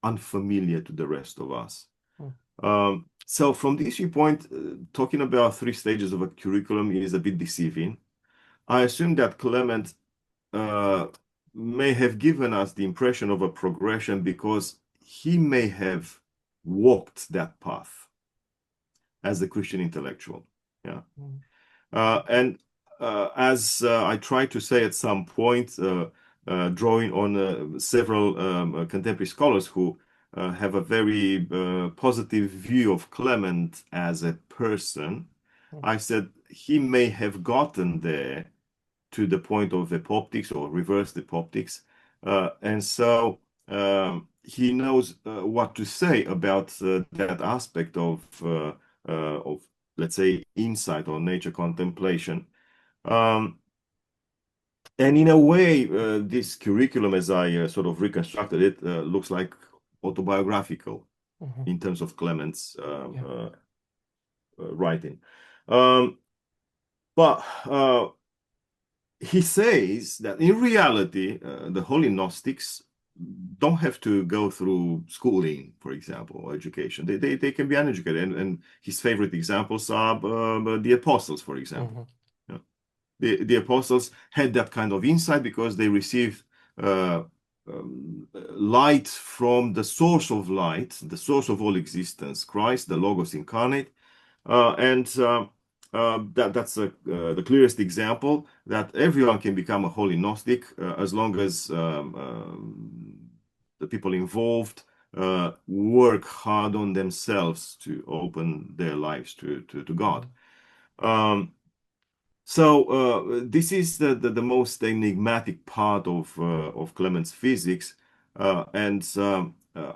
unfamiliar to the rest of us. So from this viewpoint, talking about 3 stages of a curriculum is a bit deceiving. I assume that Clement may have given us the impression of a progression because he may have walked that path as a Christian intellectual. Yeah. And as I tried to say at some point, drawing on several contemporary scholars who have a very positive view of Clement as a person. I said he may have gotten there to the point of epoptics or reverse epoptics. And so he knows what to say about that aspect of, let's say, insight or nature contemplation. Um, and in a way, this curriculum, as I sort of reconstructed it, looks like autobiographical Mhm. in terms of Clement's Yeah. writing. Um, but he says that in reality, the Holy Gnostics don't have to go through schooling, for example, or education. They can be uneducated. And his favorite examples are the apostles, for example. Mhm. You know, the apostles had that kind of insight because they received uh, light from the source of light, the source of all existence, Christ, the Logos incarnate. And that's the clearest example that everyone can become a holy Gnostic as long as the people involved work hard on themselves to open their lives to God. Mhm. So this is the most enigmatic part of Clement's physics, and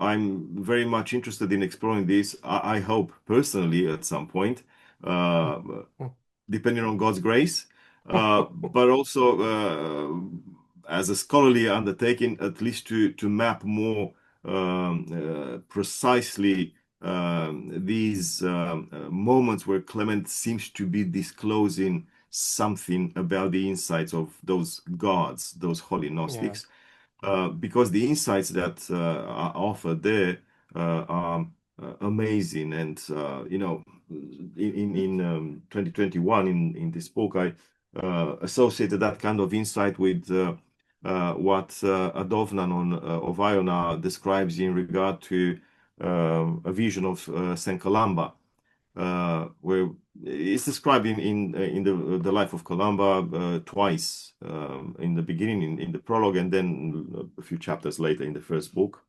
I'm very much interested in exploring this. I hope personally at some point, uh, Mhm. depending on God's grace, but also as a scholarly undertaking, at least to map more precisely these moments where Clement seems to be disclosing something about the insights of those gods, those holy Yeah. Gnostics, because the insights that are offered there are amazing. And in 2021, in this book, I associated that kind of insight with what Adovnan of Iona describes in regard to a vision of Saint Columba, where it's described in the life of Columba twice, in the beginning, in the prologue, and then a few chapters later in the first book,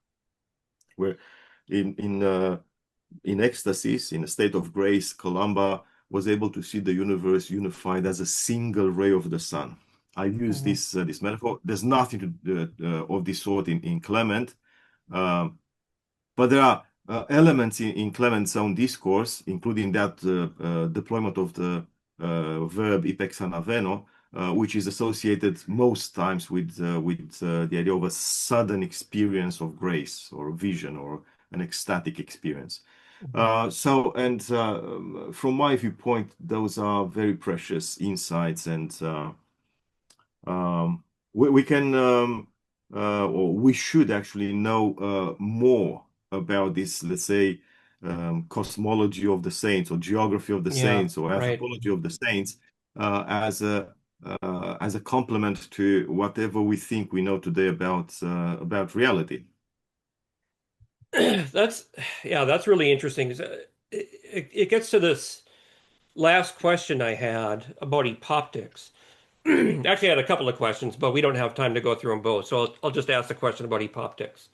where in in uh, in ecstasies, in a state of grace, Columba was able to see the universe unified as a single ray of the sun. I use Mhm. this metaphor. There's nothing of this sort in Clement. Um, but there are elements in Clement's own discourse, including that deployment of the verb ipexanaveno, which is associated most times with the idea of a sudden experience of grace or vision or an ecstatic experience. Mhm. From my viewpoint, those are very precious insights, and we can or we should actually know more about this, let's say, cosmology of the saints or geography of the Yeah. saints or Right. anthropology of the saints as a complement to whatever we think we know today about reality. That's yeah, that's really interesting. 'Cause, it gets to this last question I had about epoptics. Actually, I had a couple of questions, but we don't have time to go through them both. So I'll just ask the question about epoptics.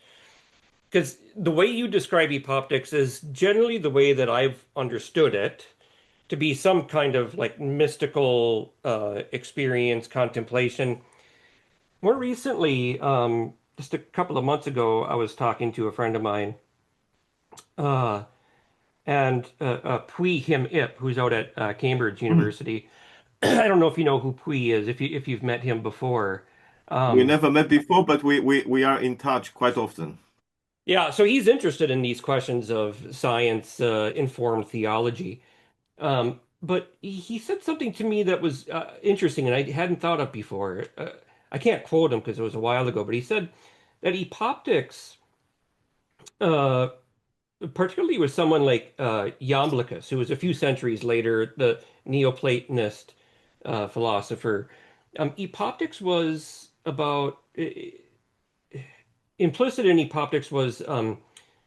Because the way you describe epoptics is generally the way that I've understood it to be some kind of like mystical experience, contemplation. More recently, just a couple of months ago, I was talking to a friend of mine, uh, and Pui Him Ip, who's out at Cambridge University. I don't know if you know who Pui is, if you've met him before. We Um, never met before, but we are in touch quite often. yeah, so he's interested in these questions of science informed theology. But he said something to me that was interesting, and I hadn't thought of before. I can't quote him because it was a while ago, but he said that epoptics, uh, particularly with someone like Iamblichus, who was a few centuries later, the Neoplatonist philosopher, epoptics was about implicit in epoptics was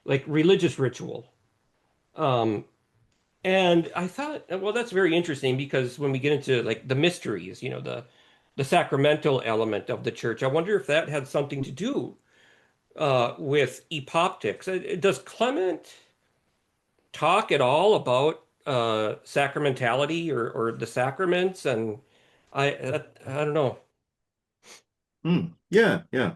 like religious ritual. Um, And I thought, well, that's very interesting because when we get into like the mysteries, the the sacramental element of the church. I wonder if that had something to do with epoptics. Does Clement talk at all about sacramentality or the sacraments? And I don't know. Yeah, yeah.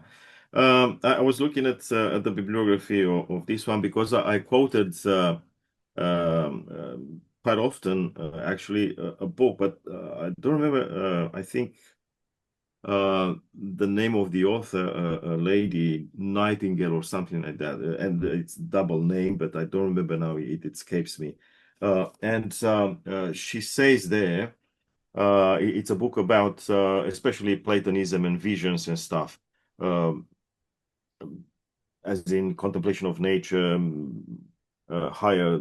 I was looking at the bibliography of this one because I quoted quite often, actually, a book, but I don't remember. I think the name of the author, a lady Nightingale or something like that, and it's double name, but I don't remember now. It escapes me. And she says there, it's a book about especially Platonism and visions and stuff. Um, as in contemplation of nature, higher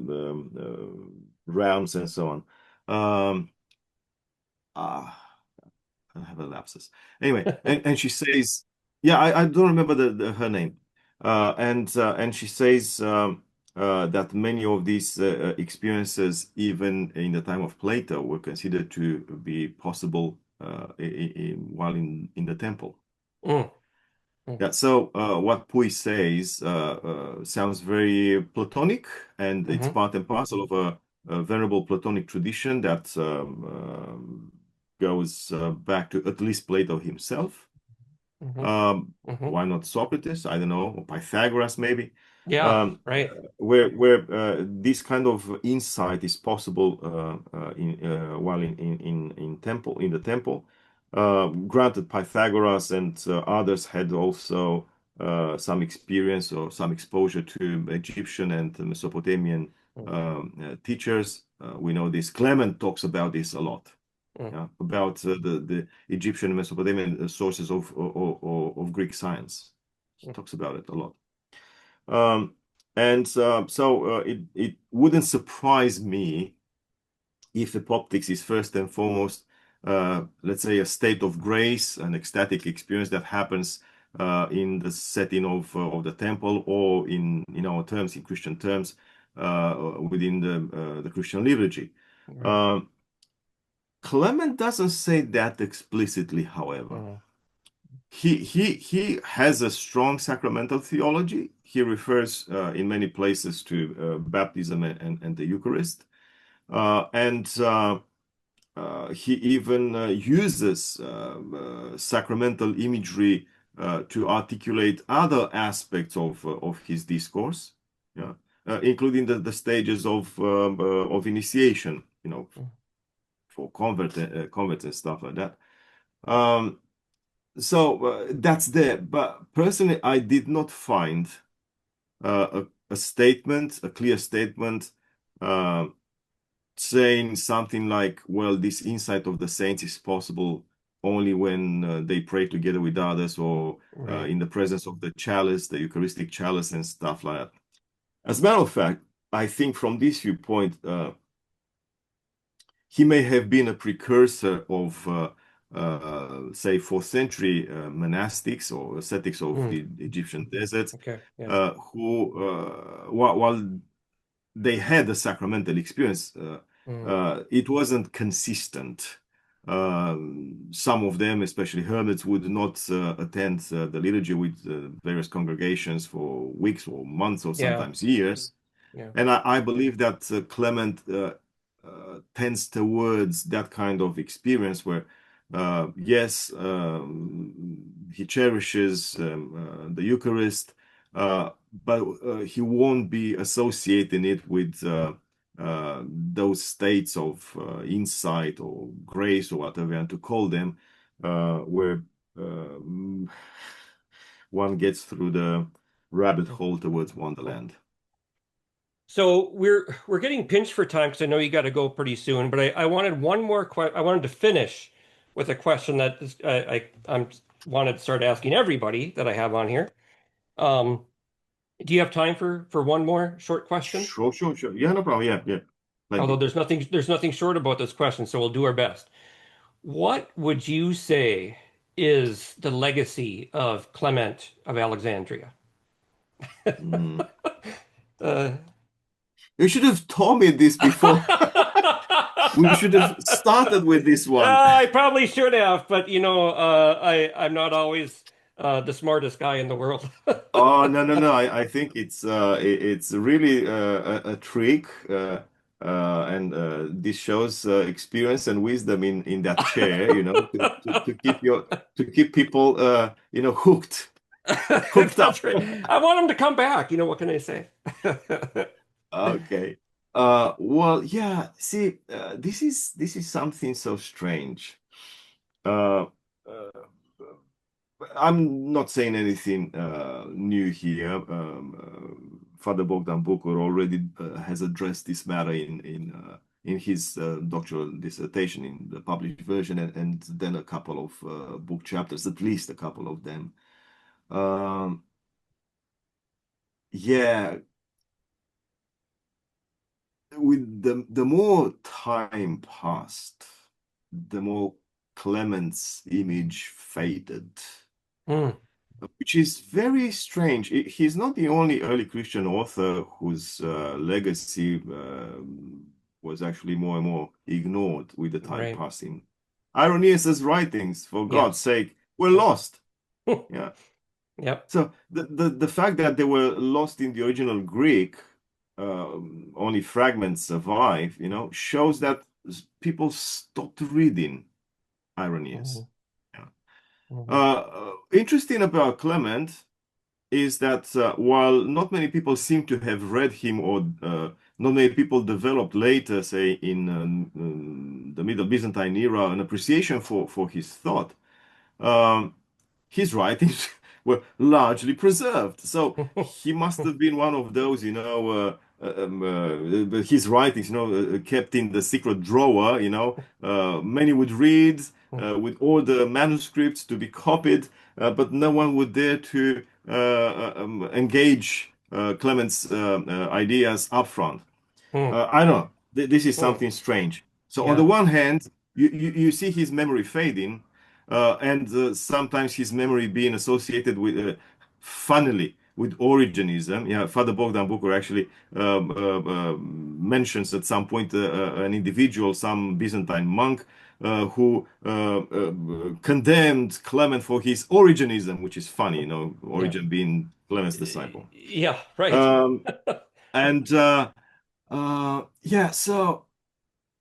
realms, and so on. Ah, I have a lapsus. Anyway, and she says, yeah, I don't remember her name, and she says that many of these experiences, even in the time of Plato, were considered to be possible while in the temple. Mm, mm, Yeah, so what Puy says sounds very Platonic, and it's mhm, part and parcel of a venerable Platonic tradition that goes back to at least Plato himself. mhm, Um, mhm. why not Socrates? I don't know, or Pythagoras maybe, Yeah, um, right. where this kind of insight is possible while in the temple. Granted, Pythagoras and others had also some experience or some exposure to Egyptian and Mesopotamian Mm, teachers. We know this. Clement talks about this a lot, mm, yeah, about the Egyptian and Mesopotamian sources of Greek science. He mm, talks about it a lot. Um, and so it wouldn't surprise me if apoptics is first and foremost, let's say, a state of grace, an ecstatic experience that happens in the setting of the temple, or in our terms, in Christian terms, within the Christian liturgy. right. Um, Clement doesn't say that explicitly, however. Mm, He has a strong sacramental theology. He refers in many places to baptism and the Eucharist. And he even uses sacramental imagery to articulate other aspects of his discourse, yeah, including the stages of initiation, mm, for converts and stuff like that. Um, so that's there. But personally, I did not find a statement, a clear statement, uh, saying something like, well, this insight of the saints is possible only when they pray together with others, or right. in the presence of the chalice, the Eucharistic chalice, and stuff like that. As a matter of fact, I think from this viewpoint, he may have been a precursor of, say, fourth century monastics or ascetics of Mm, the Egyptian deserts, okay. Yeah. who, while they had a sacramental experience, Mm, it wasn't consistent. Some of them, especially hermits, would not attend the liturgy with various congregations for weeks or months or yeah. sometimes years. Yeah. And I believe that Clement tends towards that kind of experience where, yes, he cherishes the Eucharist, but he won't be associating it with those states of insight or grace or whatever you want to call them, where one gets through the rabbit Mm, hole towards mm. Wonderland. So we're getting pinched for time because I know you got to go pretty soon. But I wanted one more question. I wanted to finish with a question that I'm wanted to start asking everybody that I have on here. Um, do you have time for one more short question? Sure, sure, sure. Yeah, no problem. Yeah, yeah. Although Plenty. there's nothing short about this question, so we'll do our best. What would you say is the legacy of Clement of Alexandria? Mm. Uh, You should have told me this before. We should have started with this one. I probably should have, but I'm not always the smartest guy in the world. Oh, no, no, no. I think it's really a trick, and this shows experience and wisdom in that chair, to keep people hooked up. That's right. I want him to come back. What can I say? Okay. Well, yeah. See, this is something so strange. Uh, uh, I'm not saying anything new here. Father Bogdan Bukur already has addressed this matter in his doctoral dissertation in the published version, and then a couple of book chapters, at least a couple of them. Um, yeah, with the more time passed, the more Clement's image faded. Hmm, Which is very strange. He's not the only early Christian author whose legacy was actually more and more ignored with the time right. passing. Irenaeus' writings, for God's Yes. sake, were Yep. lost. Yeah. Yep. So the fact that they were lost in the original Greek, only fragments survive, shows that people stopped reading Irenaeus. Mhm, Yeah. mhm. Interesting about Clement is that while not many people seem to have read him, or not many people developed later, say in the Middle Byzantine era, an appreciation for his thought, um, his writings were largely preserved. So he must have been one of those, his writings, kept in the secret drawer, many would read with all the manuscripts to be copied, but no one would dare to engage Clement's ideas upfront. Hmm, I don't know. This is hmm. something strange. So on the Yeah. one hand, you see his memory fading, and sometimes his memory being associated with, funnily, with Origenism. Yeah, Father Bogdan Bukur actually mentions at some point an individual, some Byzantine monk, who condemned Clement for his Origenism, which is funny, Yeah. Origen being Clement's disciple. Yeah. Right. Um, and yeah, so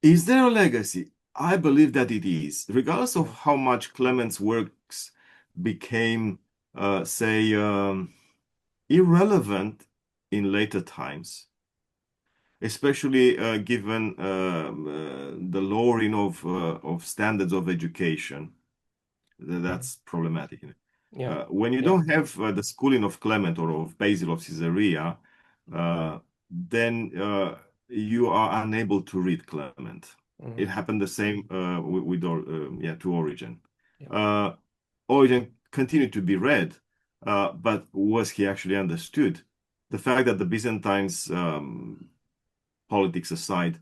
is there a legacy? I believe that it is, regardless of Yeah. how much Clement's works became, say, irrelevant in later times, especially given the lowering of standards of education. Mhm. That's problematic. Yeah. When you Yeah. don't have the schooling of Clement or of Basil of Caesarea, then you are unable to read Clement. It Mhm. happened the same to Origen. Yeah. Uh, Origen continued to be read, but was he actually understood? The fact that the Byzantines, politics aside,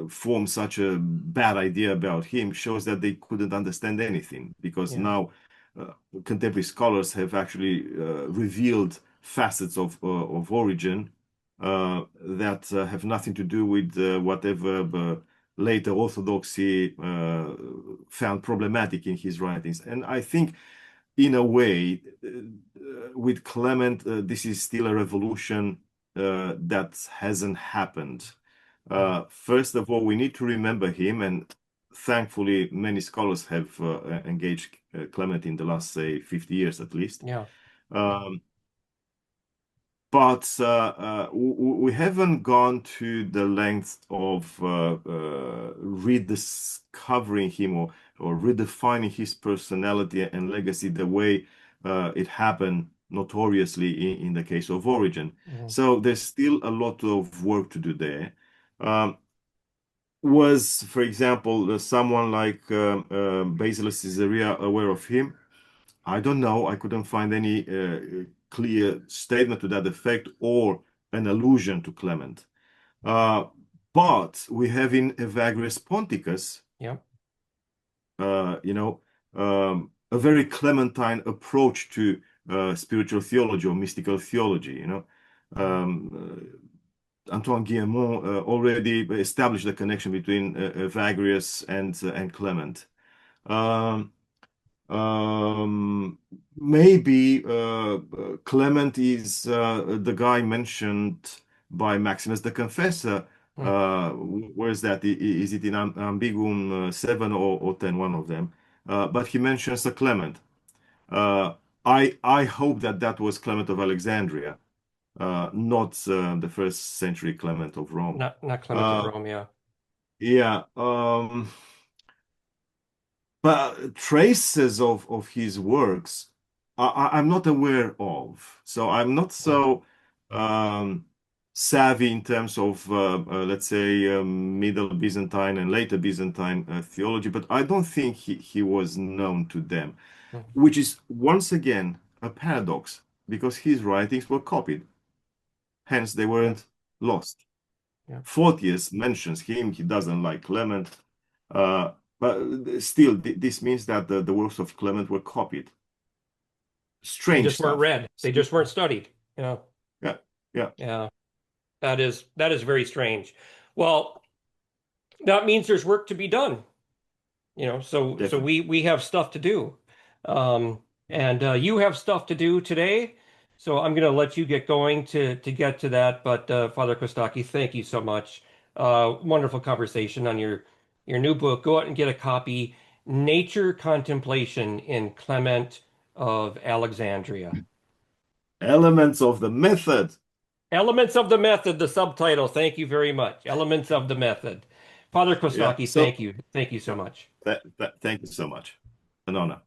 form such a bad idea about him shows that they couldn't understand anything, because Yeah. now uh, contemporary scholars have actually revealed facets of Origin that have nothing to do with whatever later orthodoxy found problematic in his writings. And I think, in a way, with Clement, this is still a revolution that hasn't happened. Mhm. First of all, we need to remember him, and thankfully, many scholars have engaged Clement in the last, say, 50 years at least. Yeah. Um, but we haven't gone to the length of rediscovering him, or redefining his personality and legacy the way it happened notoriously in the case of Origin. Mhm. So there's still a lot of work to do there. Um, was, for example, someone like Basil of Caesarea aware of him? I don't know. I couldn't find any clear statement to that effect or an allusion to Clement. Uh, but we have in Evagrius Ponticus, Yeah. you know, a very Clementine approach to spiritual theology or mystical theology. Mhm. Antoine Guillemot already established the connection between Evagrius and Clement. Um, um, Maybe Clement is the guy mentioned by Maximus the Confessor. Hmm. Where is that? Is it in Ambiguum 7 or 10, one of them? But he mentions a Clement. Uh, I hope that that was Clement of Alexandria, not the first century Clement of Rome. Not Clement of Uh, Rome, yeah. yeah, but traces of his works I'm not aware of. So I'm not Hmm. so um, savvy in terms of, let's say, Middle Byzantine and later Byzantine theology, but I don't think he was known to them, Hmm. which is once again a paradox because his writings were copied, hence they Yeah, weren't lost. yeah. Photius mentions him, he doesn't like Clement, uh, but still, this means that the works of Clement were copied. They Strange just weren't stuff. read. They just weren't studied. Yeah, Yeah, yeah, yeah. That is very strange. Well, that means there's work to be done. So definitely. we have stuff to do. And you have stuff to do today. So I'm going to let you get going to get to that. But Father Kostaki, thank you so much. Wonderful conversation on your new book. Go out and get a copy. Nature Contemplation in Clement of Alexandria. Elements of the method. Elements of the Method, the subtitle. Thank you very much. Elements of the Method. Father Yeah. Kostaki, So thank you. Thank you so much. thank you so much. An honor.